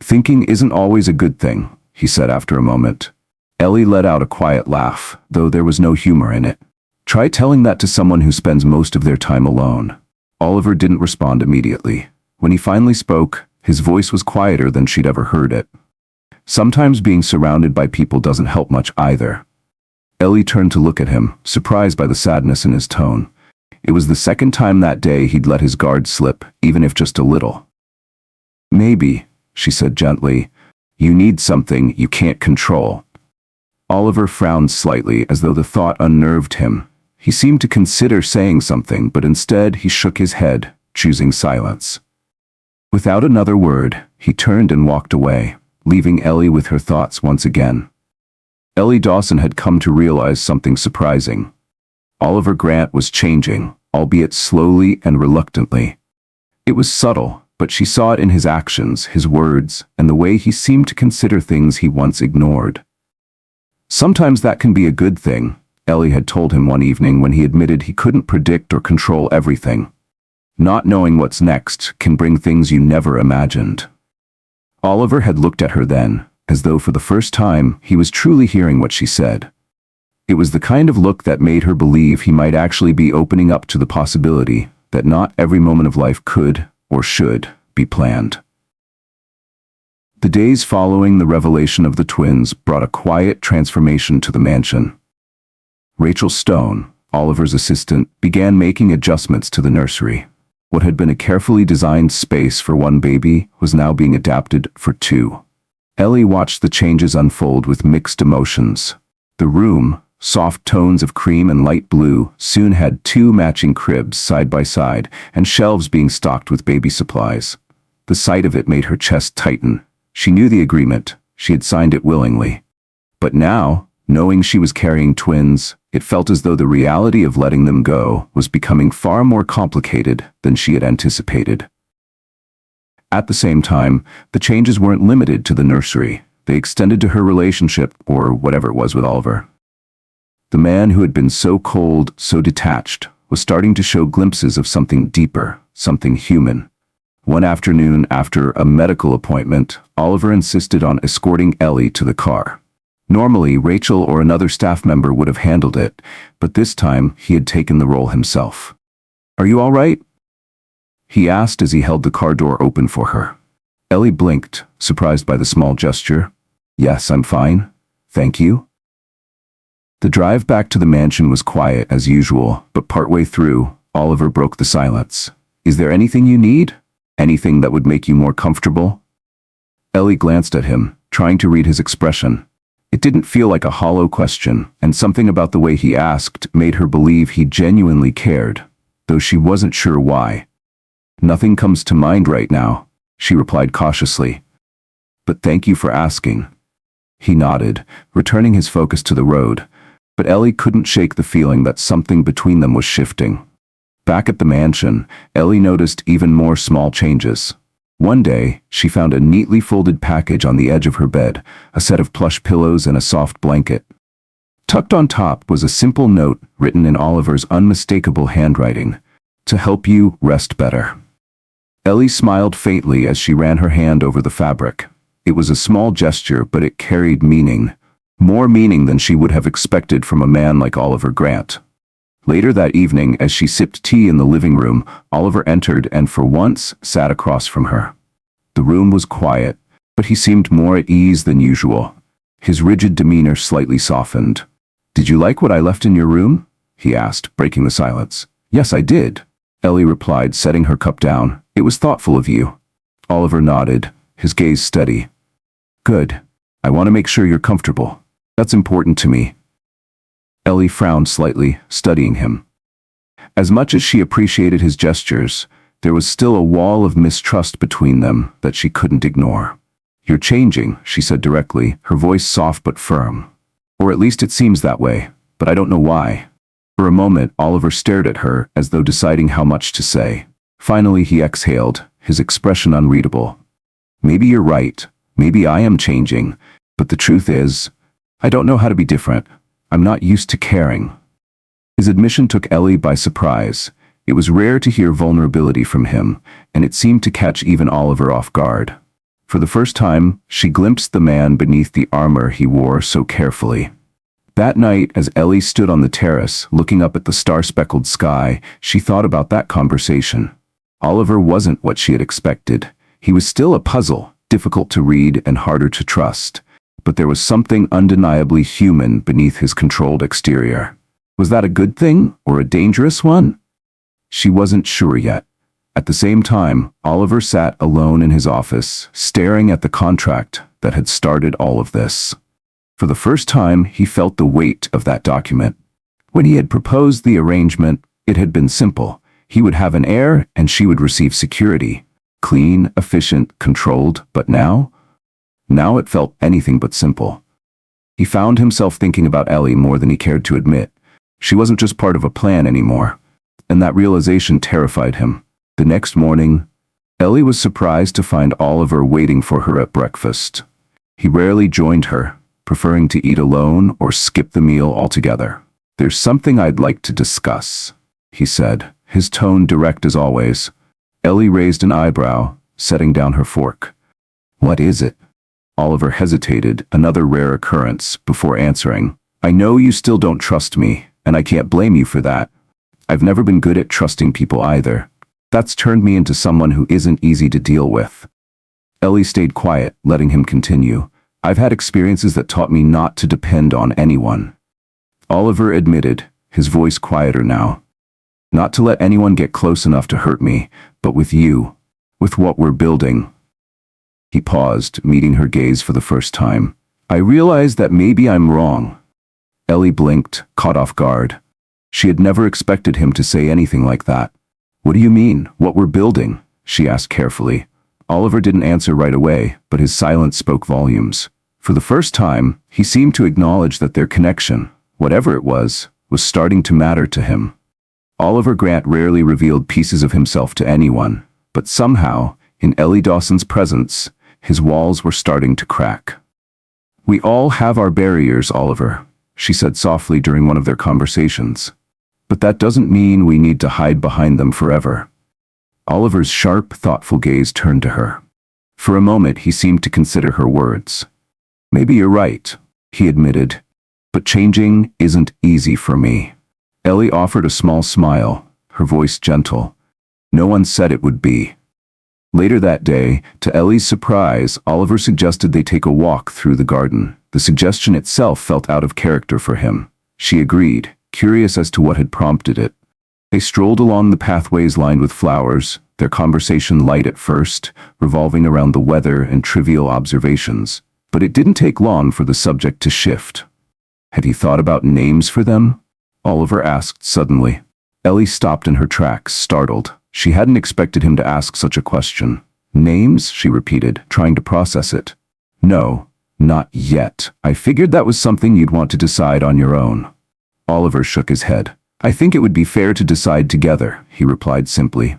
Thinking isn't always a good thing, he said after a moment. Ellie let out a quiet laugh, though there was no humor in it. Try telling that to someone who spends most of their time alone. Oliver didn't respond immediately. When he finally spoke, his voice was quieter than she'd ever heard it. Sometimes being surrounded by people doesn't help much either. Ellie turned to look at him, surprised by the sadness in his tone. It was the second time that day he'd let his guard slip, even if just a little. "Maybe," she said gently, "you need something you can't control." Oliver frowned slightly as though the thought unnerved him. He seemed to consider saying something, but instead he shook his head, choosing silence. Without another word, he turned and walked away, leaving Ellie with her thoughts once again. Ellie Dawson had come to realize something surprising. Oliver Grant was changing, albeit slowly and reluctantly. It was subtle, but she saw it in his actions, his words, and the way he seemed to consider things he once ignored. Sometimes that can be a good thing, Ellie had told him one evening when he admitted he couldn't predict or control everything. Not knowing what's next can bring things you never imagined. Oliver had looked at her then, as though for the first time he was truly hearing what she said. It was the kind of look that made her believe he might actually be opening up to the possibility that not every moment of life could, or should, be planned. The days following the revelation of the twins brought a quiet transformation to the mansion. Rachel Stone, Oliver's assistant, began making adjustments to the nursery. What had been a carefully designed space for one baby was now being adapted for two. Ellie watched the changes unfold with mixed emotions. The room, soft tones of cream and light blue, soon had two matching cribs side by side and shelves being stocked with baby supplies. The sight of it made her chest tighten. She knew the agreement. She had signed it willingly. But now, knowing she was carrying twins, it felt as though the reality of letting them go was becoming far more complicated than she had anticipated. At the same time, the changes weren't limited to the nursery. They extended to her relationship, or whatever it was, with Oliver. The man who had been so cold, so detached, was starting to show glimpses of something deeper, something human. One afternoon, after a medical appointment, Oliver insisted on escorting Ellie to the car. Normally, Rachel or another staff member would have handled it, but this time he had taken the role himself. "Are you all right?" he asked as he held the car door open for her. Ellie blinked, surprised by the small gesture. "Yes, I'm fine. Thank you." The drive back to the mansion was quiet as usual, but partway through, Oliver broke the silence. "Is there anything you need? Anything that would make you more comfortable?" Ellie glanced at him, trying to read his expression. It didn't feel like a hollow question, and something about the way he asked made her believe he genuinely cared, though she wasn't sure why. "Nothing comes to mind right now," she replied cautiously. "But thank you for asking." He nodded, returning his focus to the road, but Ellie couldn't shake the feeling that something between them was shifting. Back at the mansion, Ellie noticed even more small changes. One day, she found a neatly folded package on the edge of her bed, a set of plush pillows and a soft blanket. Tucked on top was a simple note written in Oliver's unmistakable handwriting, "To help you rest better." Ellie smiled faintly as she ran her hand over the fabric. It was a small gesture, but it carried meaning. More meaning than she would have expected from a man like Oliver Grant. Later that evening, as she sipped tea in the living room, Oliver entered and for once sat across from her. The room was quiet, but he seemed more at ease than usual. His rigid demeanor slightly softened. "Did you like what I left in your room?" he asked, breaking the silence. "Yes, I did," Ellie replied, setting her cup down. "It was thoughtful of you." Oliver nodded, his gaze steady. "Good. I want to make sure you're comfortable. That's important to me." Ellie frowned slightly, studying him. As much as she appreciated his gestures, there was still a wall of mistrust between them that she couldn't ignore. "You're changing," she said directly, her voice soft but firm. "Or at least it seems that way, but I don't know why." For a moment, Oliver stared at her as though deciding how much to say. Finally, he exhaled, his expression unreadable. "Maybe you're right. Maybe I am changing. But the truth is, I don't know how to be different. I'm not used to caring." His admission took Ellie by surprise. It was rare to hear vulnerability from him, and it seemed to catch even Oliver off guard. For the first time, she glimpsed the man beneath the armor he wore so carefully. That night, as Ellie stood on the terrace, looking up at the star-speckled sky, she thought about that conversation. Oliver wasn't what she had expected. He was still a puzzle, difficult to read and harder to trust, but there was something undeniably human beneath his controlled exterior. Was that a good thing or a dangerous one? She wasn't sure yet. At the same time, Oliver sat alone in his office, staring at the contract that had started all of this. For the first time, he felt the weight of that document. When he had proposed the arrangement, it had been simple. He would have an heir and she would receive security. Clean, efficient, controlled, but now? Now it felt anything but simple. He found himself thinking about Ellie more than he cared to admit. She wasn't just part of a plan anymore, and that realization terrified him. The next morning, Ellie was surprised to find Oliver waiting for her at breakfast. He rarely joined her, preferring to eat alone or skip the meal altogether. "There's something I'd like to discuss," he said, his tone direct as always. Ellie raised an eyebrow, setting down her fork. "What is it?" Oliver hesitated, another rare occurrence, before answering. "I know you still don't trust me, and I can't blame you for that. I've never been good at trusting people either. That's turned me into someone who isn't easy to deal with." Ellie stayed quiet, letting him continue. "I've had experiences that taught me not to depend on anyone." Oliver admitted, his voice quieter now. "Not to let anyone get close enough to hurt me, but with you, with what we're building." He paused, meeting her gaze for the first time. "I realize that maybe I'm wrong." Ellie blinked, caught off guard. She had never expected him to say anything like that. "What do you mean, what we're building?" she asked carefully. Oliver didn't answer right away, but his silence spoke volumes. For the first time, he seemed to acknowledge that their connection, whatever it was starting to matter to him. Oliver Grant rarely revealed pieces of himself to anyone, but somehow, in Ellie Dawson's presence, his walls were starting to crack. "We all have our barriers, Oliver," she said softly during one of their conversations. "But that doesn't mean we need to hide behind them forever." Oliver's sharp, thoughtful gaze turned to her. For a moment, he seemed to consider her words. "Maybe you're right," he admitted, "but changing isn't easy for me." Ellie offered a small smile, her voice gentle. "No one said it would be." Later that day, to Ellie's surprise, Oliver suggested they take a walk through the garden. The suggestion itself felt out of character for him. She agreed, curious as to what had prompted it. They strolled along the pathways lined with flowers, their conversation light at first, revolving around the weather and trivial observations. But it didn't take long for the subject to shift. "Have you thought about names for them?" Oliver asked suddenly. Ellie stopped in her tracks, startled. She hadn't expected him to ask such a question. "Names?" she repeated, trying to process it. "No, not yet. I figured that was something you'd want to decide on your own." Oliver shook his head. "I think it would be fair to decide together," he replied simply.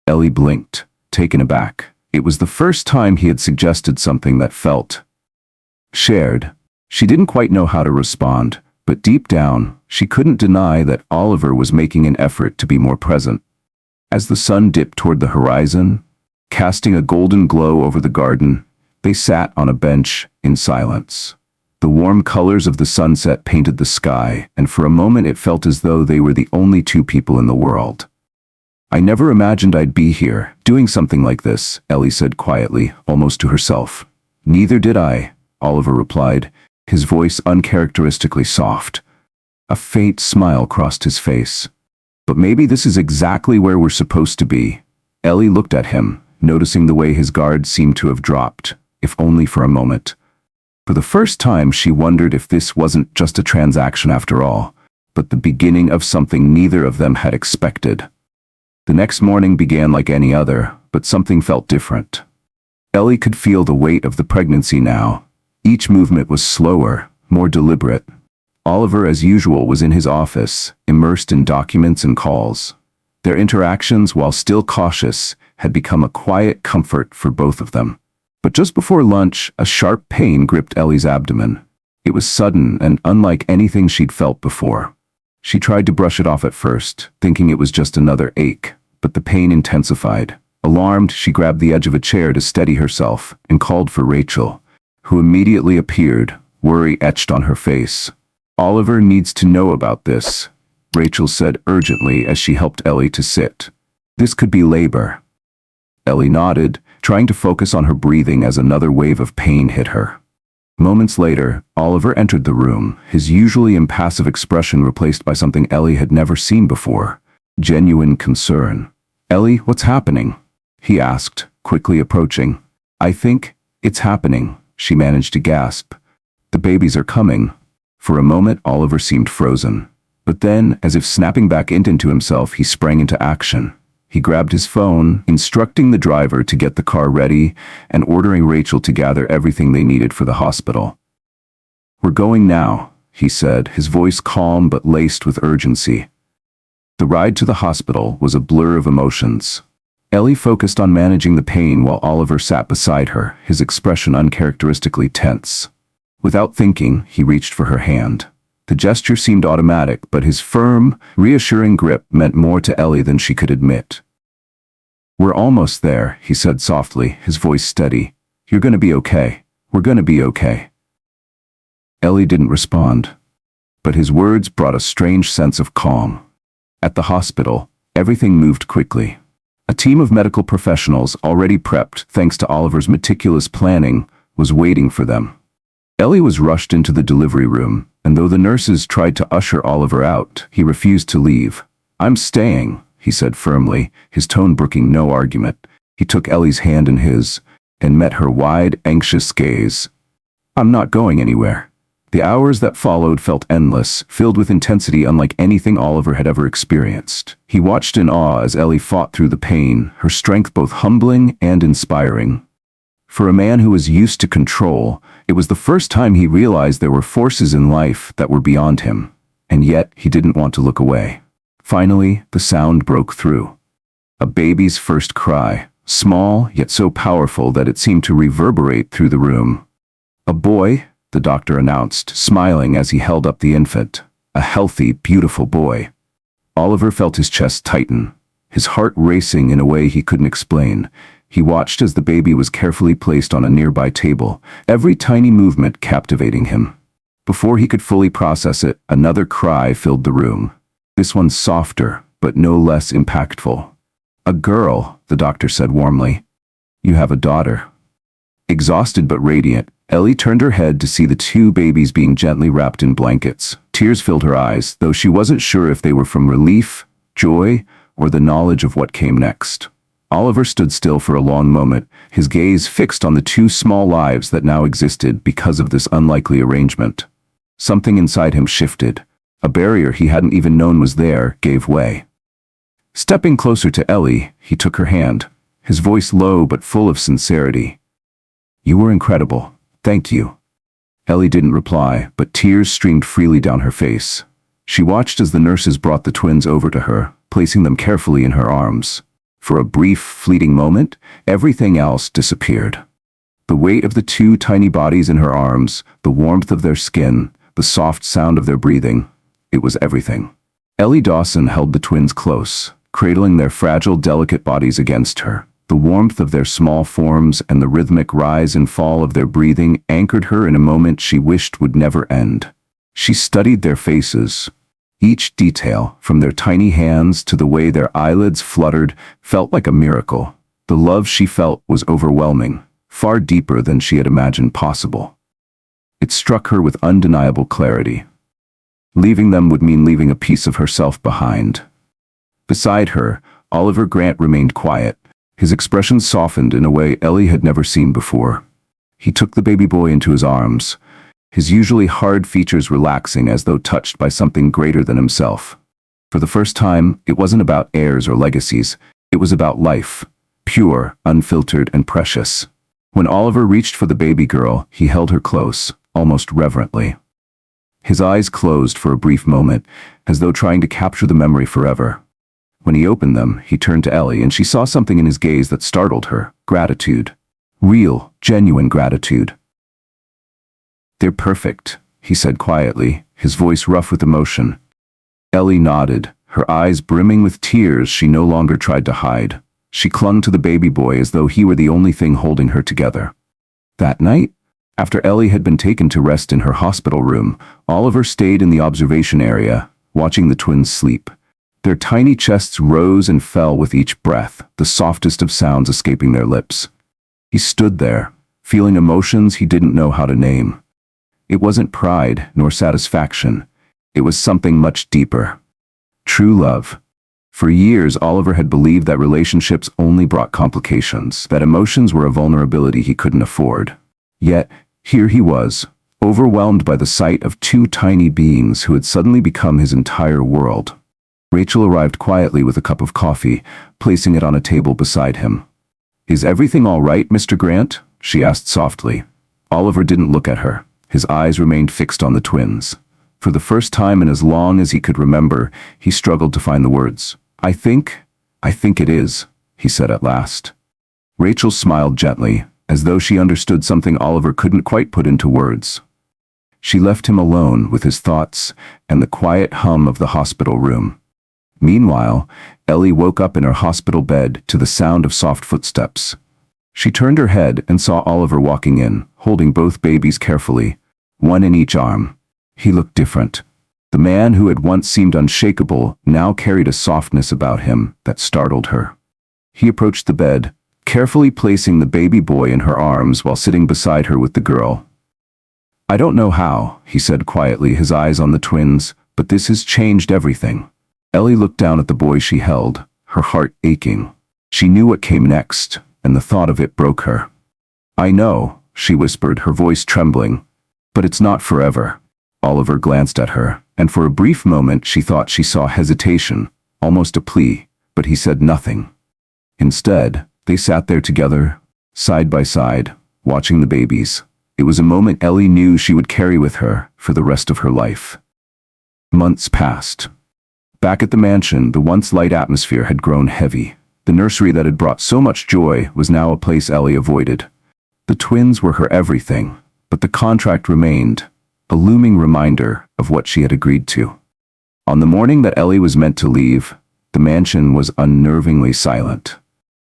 Ellie blinked, taken aback. It was the first time he had suggested something that felt shared. She didn't quite know how to respond, but deep down, she couldn't deny that Oliver was making an effort to be more present. As the sun dipped toward the horizon, casting a golden glow over the garden, they sat on a bench in silence. The warm colors of the sunset painted the sky, and for a moment it felt as though they were the only two people in the world. "I never imagined I'd be here, doing something like this," Ellie said quietly, almost to herself. "Neither did I," Oliver replied, his voice uncharacteristically soft. A faint smile crossed his face. "But maybe this is exactly where we're supposed to be." Ellie looked at him, noticing the way his guard seemed to have dropped, if only for a moment. For the first time, she wondered if this wasn't just a transaction after all, but the beginning of something neither of them had expected. The next morning began like any other, but something felt different. Ellie could feel the weight of the pregnancy now. Each movement was slower, more deliberate. Oliver, as usual, was in his office, immersed in documents and calls. Their interactions, while still cautious, had become a quiet comfort for both of them. But just before lunch, a sharp pain gripped Ellie's abdomen. It was sudden and unlike anything she'd felt before. She tried to brush it off at first, thinking it was just another ache, but the pain intensified. Alarmed, she grabbed the edge of a chair to steady herself and called for Rachel, who immediately appeared, worry etched on her face. "Oliver needs to know about this," Rachel said urgently as she helped Ellie to sit. "This could be labor." Ellie nodded, trying to focus on her breathing as another wave of pain hit her. Moments later, Oliver entered the room, his usually impassive expression replaced by something Ellie had never seen before: genuine concern. "Ellie, what's happening?" he asked, quickly approaching. "I think it's happening," she managed to gasp. "The babies are coming." For a moment, Oliver seemed frozen. But then, as if snapping back into himself, he sprang into action. He grabbed his phone, instructing the driver to get the car ready and ordering Rachel to gather everything they needed for the hospital. "We're going now," he said, his voice calm but laced with urgency. The ride to the hospital was a blur of emotions. Ellie focused on managing the pain while Oliver sat beside her, his expression uncharacteristically tense. Without thinking, he reached for her hand. The gesture seemed automatic, but his firm, reassuring grip meant more to Ellie than she could admit. "We're almost there," he said softly, his voice steady. "You're gonna be okay. We're gonna be okay." Ellie didn't respond, but his words brought a strange sense of calm. At the hospital, everything moved quickly. A team of medical professionals, already prepped thanks to Oliver's meticulous planning, was waiting for them. Ellie was rushed into the delivery room, and though the nurses tried to usher Oliver out, he refused to leave. "I'm staying," he said firmly, his tone brooking no argument. He took Ellie's hand in his, and met her wide, anxious gaze. "I'm not going anywhere." The hours that followed felt endless, filled with intensity unlike anything Oliver had ever experienced. He watched in awe as Ellie fought through the pain, her strength both humbling and inspiring. For a man who was used to control, it was the first time he realized there were forces in life that were beyond him, and yet he didn't want to look away. Finally, the sound broke through. A baby's first cry, small yet so powerful that it seemed to reverberate through the room. "A boy," the doctor announced, smiling as he held up the infant. "A healthy, beautiful boy." Oliver felt his chest tighten, his heart racing in a way he couldn't explain. He watched as the baby was carefully placed on a nearby table, every tiny movement captivating him. Before he could fully process it, another cry filled the room. This one softer, but no less impactful. "A girl," the doctor said warmly. "You have a daughter." Exhausted but radiant, Ellie turned her head to see the two babies being gently wrapped in blankets. Tears filled her eyes, though she wasn't sure if they were from relief, joy, or the knowledge of what came next. Oliver stood still for a long moment, his gaze fixed on the two small lives that now existed because of this unlikely arrangement. Something inside him shifted. A barrier he hadn't even known was there gave way. Stepping closer to Ellie, he took her hand, his voice low but full of sincerity. "You were incredible. Thank you." Ellie didn't reply, but tears streamed freely down her face. She watched as the nurses brought the twins over to her, placing them carefully in her arms. For a brief, fleeting moment, everything else disappeared. The weight of the two tiny bodies in her arms, the warmth of their skin, the soft sound of their breathing, it was everything. Ellie Dawson held the twins close, cradling their fragile, delicate bodies against her. The warmth of their small forms and the rhythmic rise and fall of their breathing anchored her in a moment she wished would never end. She studied their faces. Each detail, from their tiny hands to the way their eyelids fluttered, felt like a miracle. The love she felt was overwhelming, far deeper than she had imagined possible. It struck her with undeniable clarity. Leaving them would mean leaving a piece of herself behind. Beside her, Oliver Grant remained quiet, his expression softened in a way Ellie had never seen before. He took the baby boy into his arms, his usually hard features relaxing as though touched by something greater than himself. For the first time, it wasn't about heirs or legacies, it was about life, pure, unfiltered, and precious. When Oliver reached for the baby girl, he held her close, almost reverently. His eyes closed for a brief moment, as though trying to capture the memory forever. When he opened them, he turned to Ellie, and she saw something in his gaze that startled her: gratitude. Real, genuine gratitude. "They're perfect," he said quietly, his voice rough with emotion. Ellie nodded, her eyes brimming with tears she no longer tried to hide. She clung to the baby boy as though he were the only thing holding her together. That night, after Ellie had been taken to rest in her hospital room, Oliver stayed in the observation area, watching the twins sleep. Their tiny chests rose and fell with each breath, the softest of sounds escaping their lips. He stood there, feeling emotions he didn't know how to name. It wasn't pride nor satisfaction. It was something much deeper. True love. For years, Oliver had believed that relationships only brought complications, that emotions were a vulnerability he couldn't afford. Yet, here he was, overwhelmed by the sight of two tiny beings who had suddenly become his entire world. Rachel arrived quietly with a cup of coffee, placing it on a table beside him. "Is everything all right, Mr. Grant?" she asked softly. Oliver didn't look at her. His eyes remained fixed on the twins. For the first time in as long as he could remember, he struggled to find the words. I think it is," he said at last. Rachel smiled gently, as though she understood something Oliver couldn't quite put into words. She left him alone with his thoughts and the quiet hum of the hospital room. Meanwhile, Ellie woke up in her hospital bed to the sound of soft footsteps. She turned her head and saw Oliver walking in, holding both babies carefully, one in each arm. He looked different. The man who had once seemed unshakable now carried a softness about him that startled her. He approached the bed, carefully placing the baby boy in her arms while sitting beside her with the girl. "I don't know how," he said quietly, his eyes on the twins, "but this has changed everything." Ellie looked down at the boy she held, her heart aching. She knew what came next, and the thought of it broke her. "I know," she whispered, her voice trembling, "but it's not forever." Oliver glanced at her, and for a brief moment she thought she saw hesitation, almost a plea, but he said nothing. Instead, they sat there together, side by side, watching the babies. It was a moment Ellie knew she would carry with her for the rest of her life. Months passed. Back at the mansion, the once light atmosphere had grown heavy. The nursery that had brought so much joy was now a place Ellie avoided. The twins were her everything, but the contract remained, a looming reminder of what she had agreed to. On the morning that Ellie was meant to leave, the mansion was unnervingly silent.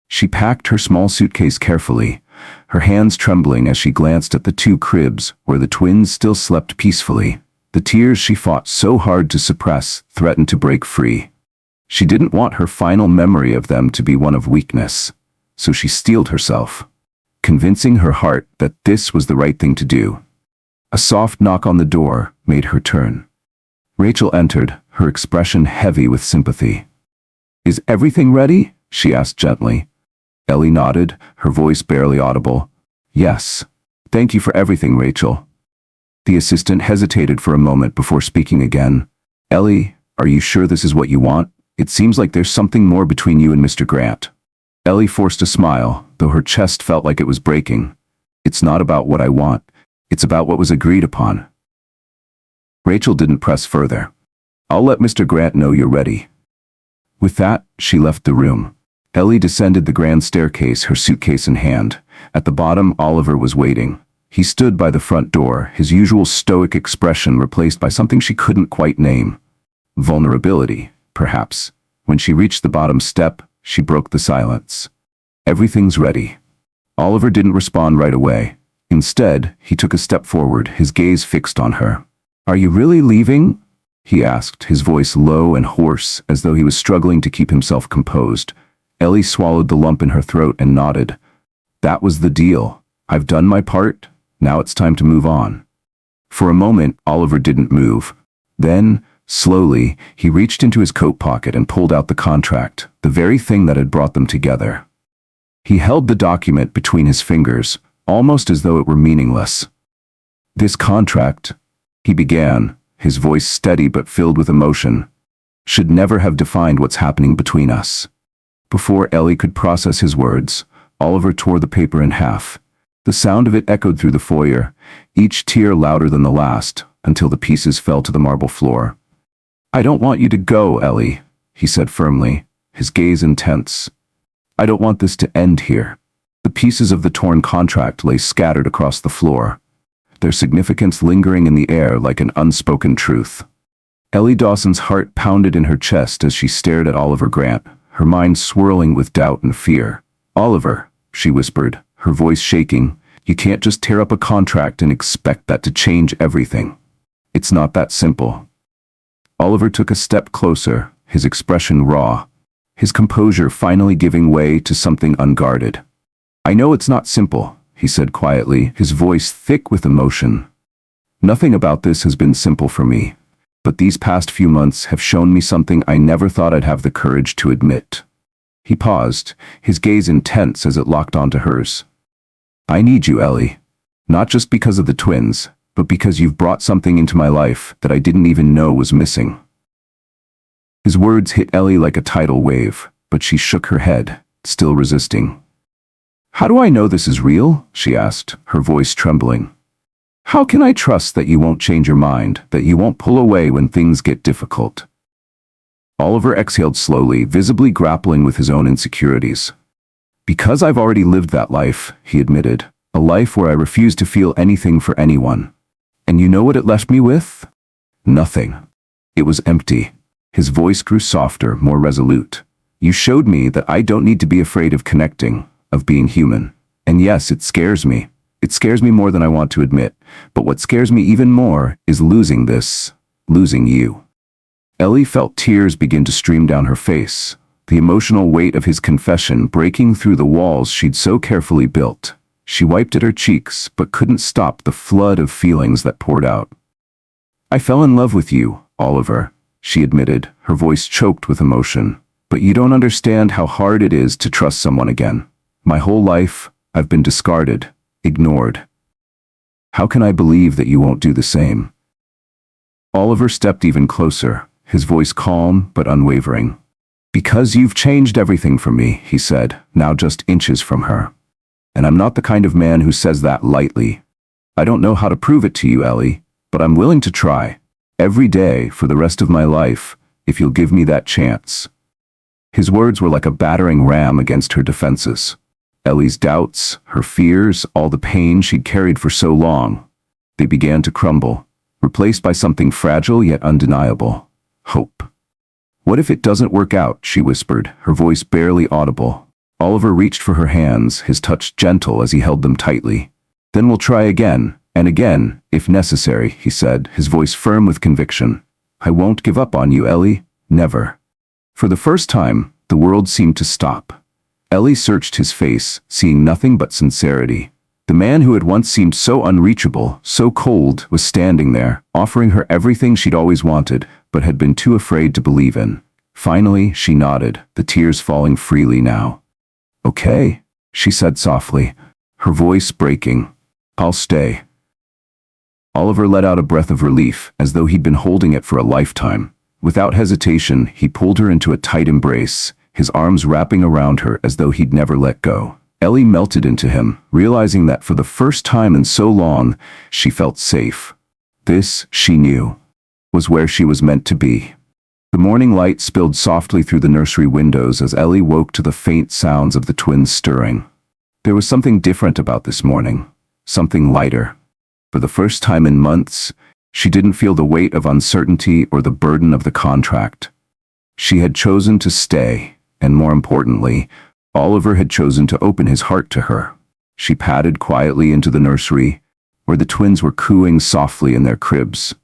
She packed her small suitcase carefully, her hands trembling as she glanced at the two cribs where the twins still slept peacefully. The tears she fought so hard to suppress threatened to break free. She didn't want her final memory of them to be one of weakness, so she steeled herself, convincing her heart that this was the right thing to do. A soft knock on the door made her turn. Rachel entered, her expression heavy with sympathy. "Is everything ready?" she asked gently. Ellie nodded, her voice barely audible. "Yes. Thank you for everything, Rachel." The assistant hesitated for a moment before speaking again. "Ellie, are you sure this is what you want? It seems like there's something more between you and Mr. Grant." Ellie forced a smile, though her chest felt like it was breaking. "It's not about what I want. It's about what was agreed upon." Rachel didn't press further. "I'll let Mr. Grant know you're ready." With that, she left the room. Ellie descended the grand staircase, her suitcase in hand. At the bottom, Oliver was waiting. He stood by the front door, his usual stoic expression replaced by something she couldn't quite name. Vulnerability, perhaps. When she reached the bottom step, she broke the silence. "Everything's ready." Oliver didn't respond right away. Instead, he took a step forward, his gaze fixed on her. "Are you really leaving?" he asked, his voice low and hoarse, as though he was struggling to keep himself composed. Ellie swallowed the lump in her throat and nodded. "That was the deal. I've done my part. Now it's time to move on." For a moment, Oliver didn't move. Then, slowly, he reached into his coat pocket and pulled out the contract, the very thing that had brought them together. He held the document between his fingers, almost as though it were meaningless. "This contract," he began, his voice steady but filled with emotion, "should never have defined what's happening between us." Before Ellie could process his words, Oliver tore the paper in half. The sound of it echoed through the foyer, each tear louder than the last, until the pieces fell to the marble floor. "I don't want you to go, Ellie," he said firmly, his gaze intense. "I don't want this to end here." The pieces of the torn contract lay scattered across the floor, their significance lingering in the air like an unspoken truth. Ellie Dawson's heart pounded in her chest as she stared at Oliver Grant, her mind swirling with doubt and fear. "Oliver," she whispered, her voice shaking, "you can't just tear up a contract and expect that to change everything. It's not that simple." Oliver took a step closer, his expression raw, his composure finally giving way to something unguarded. I know it's not simple, he said quietly, his voice thick with emotion. Nothing about this has been simple for me, but these past few months have shown me something I never thought I'd have the courage to admit. He paused, his gaze intense as it locked onto hers. I need you, Ellie. Not just because of the twins, but because you've brought something into my life that I didn't even know was missing. His words hit Ellie like a tidal wave, but she shook her head, still resisting. How do I know this is real? She asked, her voice trembling. How can I trust that you won't change your mind, that you won't pull away when things get difficult? Oliver exhaled slowly, visibly grappling with his own insecurities. Because I've already lived that life, he admitted, a life where I refused to feel anything for anyone. And you know what it left me with? Nothing. It was empty. His voice grew softer, more resolute. You showed me that I don't need to be afraid of connecting, of being human. And yes, it scares me. It scares me more than I want to admit. But what scares me even more is losing this, losing you. Ellie felt tears begin to stream down her face, the emotional weight of his confession breaking through the walls she'd so carefully built. She wiped at her cheeks, but couldn't stop the flood of feelings that poured out. I fell in love with you, Oliver, she admitted, her voice choked with emotion. But you don't understand how hard it is to trust someone again. My whole life, I've been discarded, ignored. How can I believe that you won't do the same? Oliver stepped even closer, his voice calm but unwavering. Because you've changed everything for me, he said, now just inches from her. And I'm not the kind of man who says that lightly. I don't know how to prove it to you, Ellie, but I'm willing to try. Every day for the rest of my life, if you'll give me that chance. His words were like a battering ram against her defenses. Ellie's doubts, her fears, all the pain she'd carried for so long, they began to crumble, replaced by something fragile yet undeniable. Hope. What if it doesn't work out, she whispered, her voice barely audible. Oliver reached for her hands, his touch gentle as he held them tightly. Then we'll try again, and again, if necessary, he said, his voice firm with conviction. I won't give up on you, Ellie. Never. For the first time, the world seemed to stop. Ellie searched his face, seeing nothing but sincerity. The man who had once seemed so unreachable, so cold, was standing there, offering her everything she'd always wanted, but had been too afraid to believe in. Finally, she nodded, the tears falling freely now. Okay, she said softly, her voice breaking. I'll stay. Oliver let out a breath of relief, as though he'd been holding it for a lifetime. Without hesitation, he pulled her into a tight embrace, his arms wrapping around her as though he'd never let go. Ellie melted into him, realizing that for the first time in so long, she felt safe. This, she knew, was where she was meant to be. The morning light spilled softly through the nursery windows as Ellie woke to the faint sounds of the twins stirring. There was something different about this morning, something lighter. For the first time in months, she didn't feel the weight of uncertainty or the burden of the contract. She had chosen to stay, and more importantly, Oliver had chosen to open his heart to her. She padded quietly into the nursery, where the twins were cooing softly in their cribs.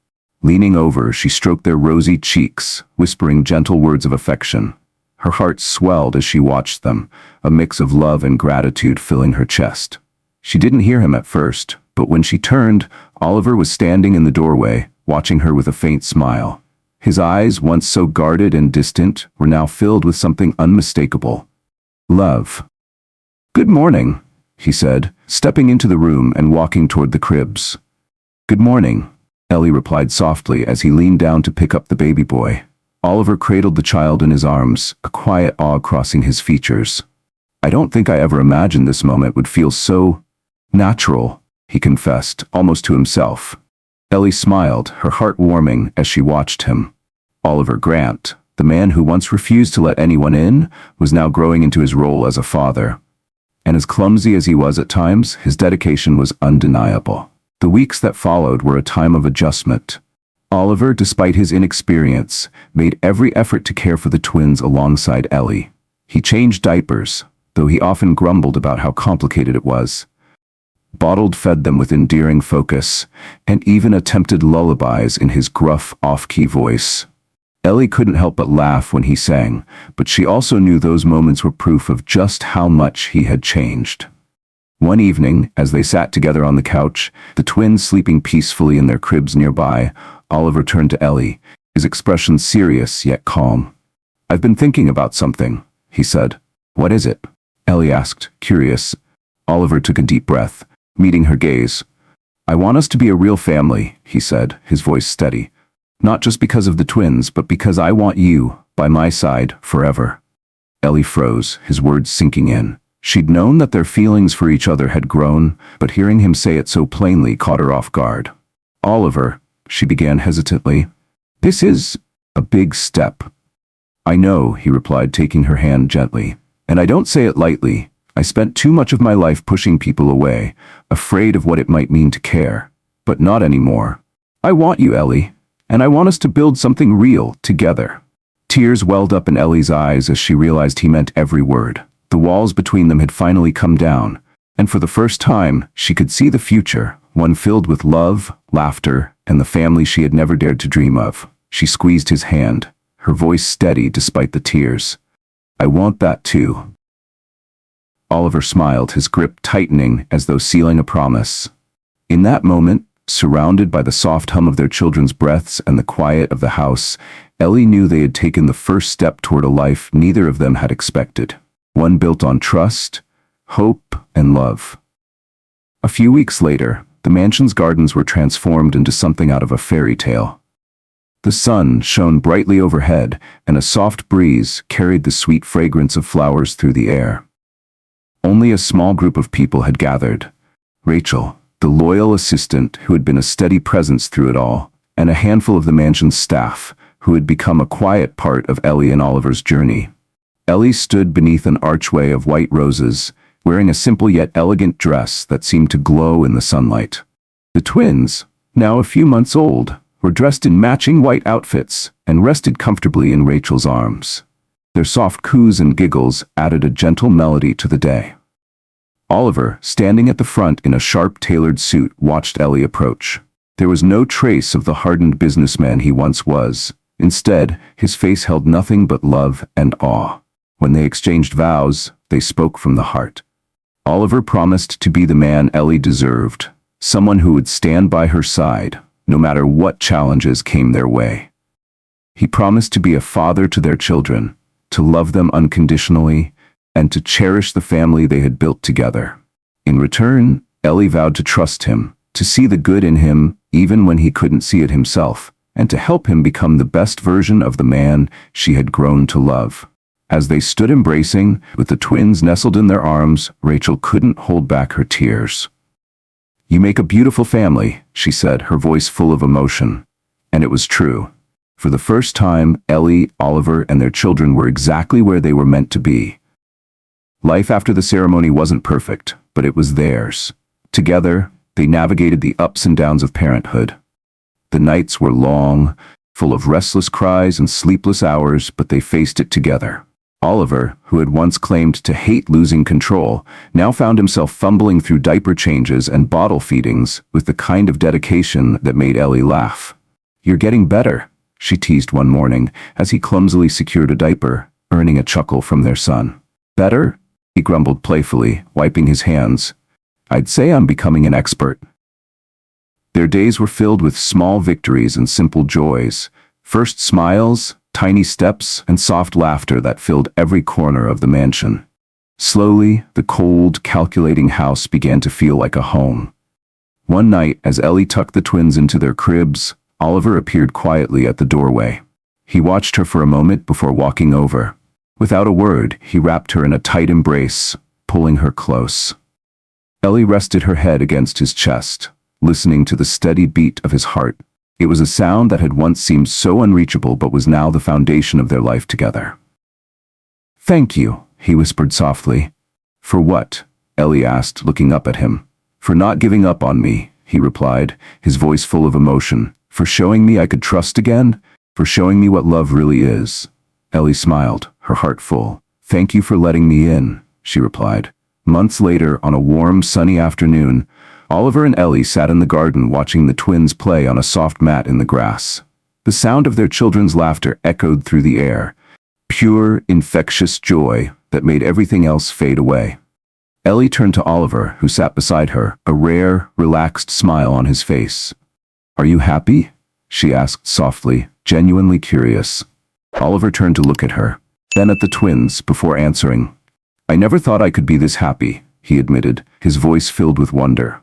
Leaning over, she stroked their rosy cheeks, whispering gentle words of affection. Her heart swelled as she watched them, a mix of love and gratitude filling her chest. She didn't hear him at first, but when she turned, Oliver was standing in the doorway, watching her with a faint smile. His eyes, once so guarded and distant, were now filled with something unmistakable. Love. Good morning, he said, stepping into the room and walking toward the cribs. Good morning, Ellie replied softly as he leaned down to pick up the baby boy. Oliver cradled the child in his arms, a quiet awe crossing his features. I don't think I ever imagined this moment would feel so natural, he confessed, almost to himself. Ellie smiled, her heart warming as she watched him. Oliver Grant, the man who once refused to let anyone in, was now growing into his role as a father. And as clumsy as he was at times, his dedication was undeniable. The weeks that followed were a time of adjustment. Oliver, despite his inexperience, made every effort to care for the twins alongside Ellie. He changed diapers, though he often grumbled about how complicated it was. Bottled-fed them with endearing focus, and even attempted lullabies in his gruff, off-key voice. Ellie couldn't help but laugh when he sang, but she also knew those moments were proof of just how much he had changed. One evening, as they sat together on the couch, the twins sleeping peacefully in their cribs nearby, Oliver turned to Ellie, his expression serious yet calm. "I've been thinking about something," he said. "What is it?" Ellie asked, curious. Oliver took a deep breath, meeting her gaze. "I want us to be a real family," he said, his voice steady. "Not just because of the twins, but because I want you, by my side, forever." Ellie froze, his words sinking in. She'd known that their feelings for each other had grown, but hearing him say it so plainly caught her off guard. "Oliver," she began hesitantly, "this is a big step." "I know," he replied, taking her hand gently. "And I don't say it lightly. I spent too much of my life pushing people away, afraid of what it might mean to care. But not anymore. I want you, Ellie, and I want us to build something real together." Tears welled up in Ellie's eyes as she realized he meant every word. The walls between them had finally come down, and for the first time, she could see the future, one filled with love, laughter, and the family she had never dared to dream of. She squeezed his hand, her voice steady despite the tears. "I want that too." Oliver smiled, his grip tightening as though sealing a promise. In that moment, surrounded by the soft hum of their children's breaths and the quiet of the house, Ellie knew they had taken the first step toward a life neither of them had expected. One built on trust, hope, and love. A few weeks later, the mansion's gardens were transformed into something out of a fairy tale. The sun shone brightly overhead, and a soft breeze carried the sweet fragrance of flowers through the air. Only a small group of people had gathered. Rachel, the loyal assistant who had been a steady presence through it all, and a handful of the mansion's staff, who had become a quiet part of Ellie and Oliver's journey. Ellie stood beneath an archway of white roses, wearing a simple yet elegant dress that seemed to glow in the sunlight. The twins, now a few months old, were dressed in matching white outfits and rested comfortably in Rachel's arms. Their soft coos and giggles added a gentle melody to the day. Oliver, standing at the front in a sharp tailored suit, watched Ellie approach. There was no trace of the hardened businessman he once was. Instead, his face held nothing but love and awe. When they exchanged vows, they spoke from the heart. Oliver promised to be the man Ellie deserved, someone who would stand by her side, no matter what challenges came their way. He promised to be a father to their children, to love them unconditionally, and to cherish the family they had built together. In return, Ellie vowed to trust him, to see the good in him even when he couldn't see it himself, and to help him become the best version of the man she had grown to love. As they stood embracing, with the twins nestled in their arms, Rachel couldn't hold back her tears. "You make a beautiful family," she said, her voice full of emotion. And it was true. For the first time, Ellie, Oliver, and their children were exactly where they were meant to be. Life after the ceremony wasn't perfect, but it was theirs. Together, they navigated the ups and downs of parenthood. The nights were long, full of restless cries and sleepless hours, but they faced it together. Oliver, who had once claimed to hate losing control, now found himself fumbling through diaper changes and bottle feedings with the kind of dedication that made Ellie laugh. "You're getting better," she teased one morning as he clumsily secured a diaper, earning a chuckle from their son. "Better?" he grumbled playfully, wiping his hands. "I'd say I'm becoming an expert." Their days were filled with small victories and simple joys. First smiles, tiny steps, and soft laughter that filled every corner of the mansion. Slowly, the cold, calculating house began to feel like a home. One night, as Ellie tucked the twins into their cribs, Oliver appeared quietly at the doorway. He watched her for a moment before walking over. Without a word, he wrapped her in a tight embrace, pulling her close. Ellie rested her head against his chest, listening to the steady beat of his heart. It was a sound that had once seemed so unreachable but was now the foundation of their life together. "Thank you," he whispered softly. "For what?" Ellie asked, looking up at him. "For not giving up on me," he replied, his voice full of emotion. "For showing me I could trust again. For showing me what love really is." Ellie smiled, her heart full. "Thank you for letting me in," she replied. Months later, on a warm, sunny afternoon, Oliver and Ellie sat in the garden watching the twins play on a soft mat in the grass. The sound of their children's laughter echoed through the air, pure, infectious joy that made everything else fade away. Ellie turned to Oliver, who sat beside her, a rare, relaxed smile on his face. "Are you happy?" she asked softly, genuinely curious. Oliver turned to look at her, then at the twins, before answering. "I never thought I could be this happy," he admitted, his voice filled with wonder.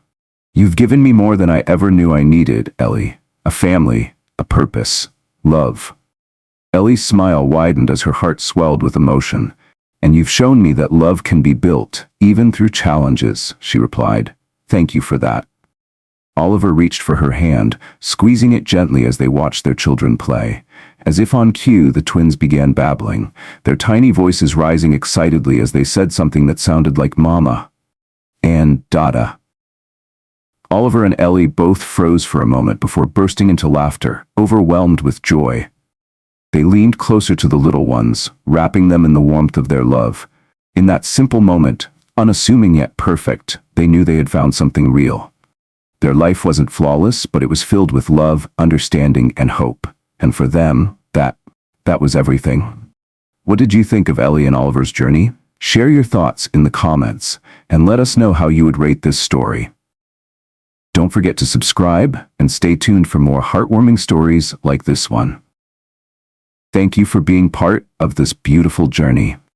"You've given me more than I ever knew I needed, Ellie. A family, a purpose, love." Ellie's smile widened as her heart swelled with emotion. "And you've shown me that love can be built, even through challenges," she replied. "Thank you for that." Oliver reached for her hand, squeezing it gently as they watched their children play. As if on cue, the twins began babbling, their tiny voices rising excitedly as they said something that sounded like "Mama" and "Dada." Oliver and Ellie both froze for a moment before bursting into laughter, overwhelmed with joy. They leaned closer to the little ones, wrapping them in the warmth of their love. In that simple moment, unassuming yet perfect, they knew they had found something real. Their life wasn't flawless, but it was filled with love, understanding, and hope. And for them, that was everything. What did you think of Ellie and Oliver's journey? Share your thoughts in the comments, and let us know how you would rate this story. Don't forget to subscribe, and stay tuned for more heartwarming stories like this one. Thank you for being part of this beautiful journey.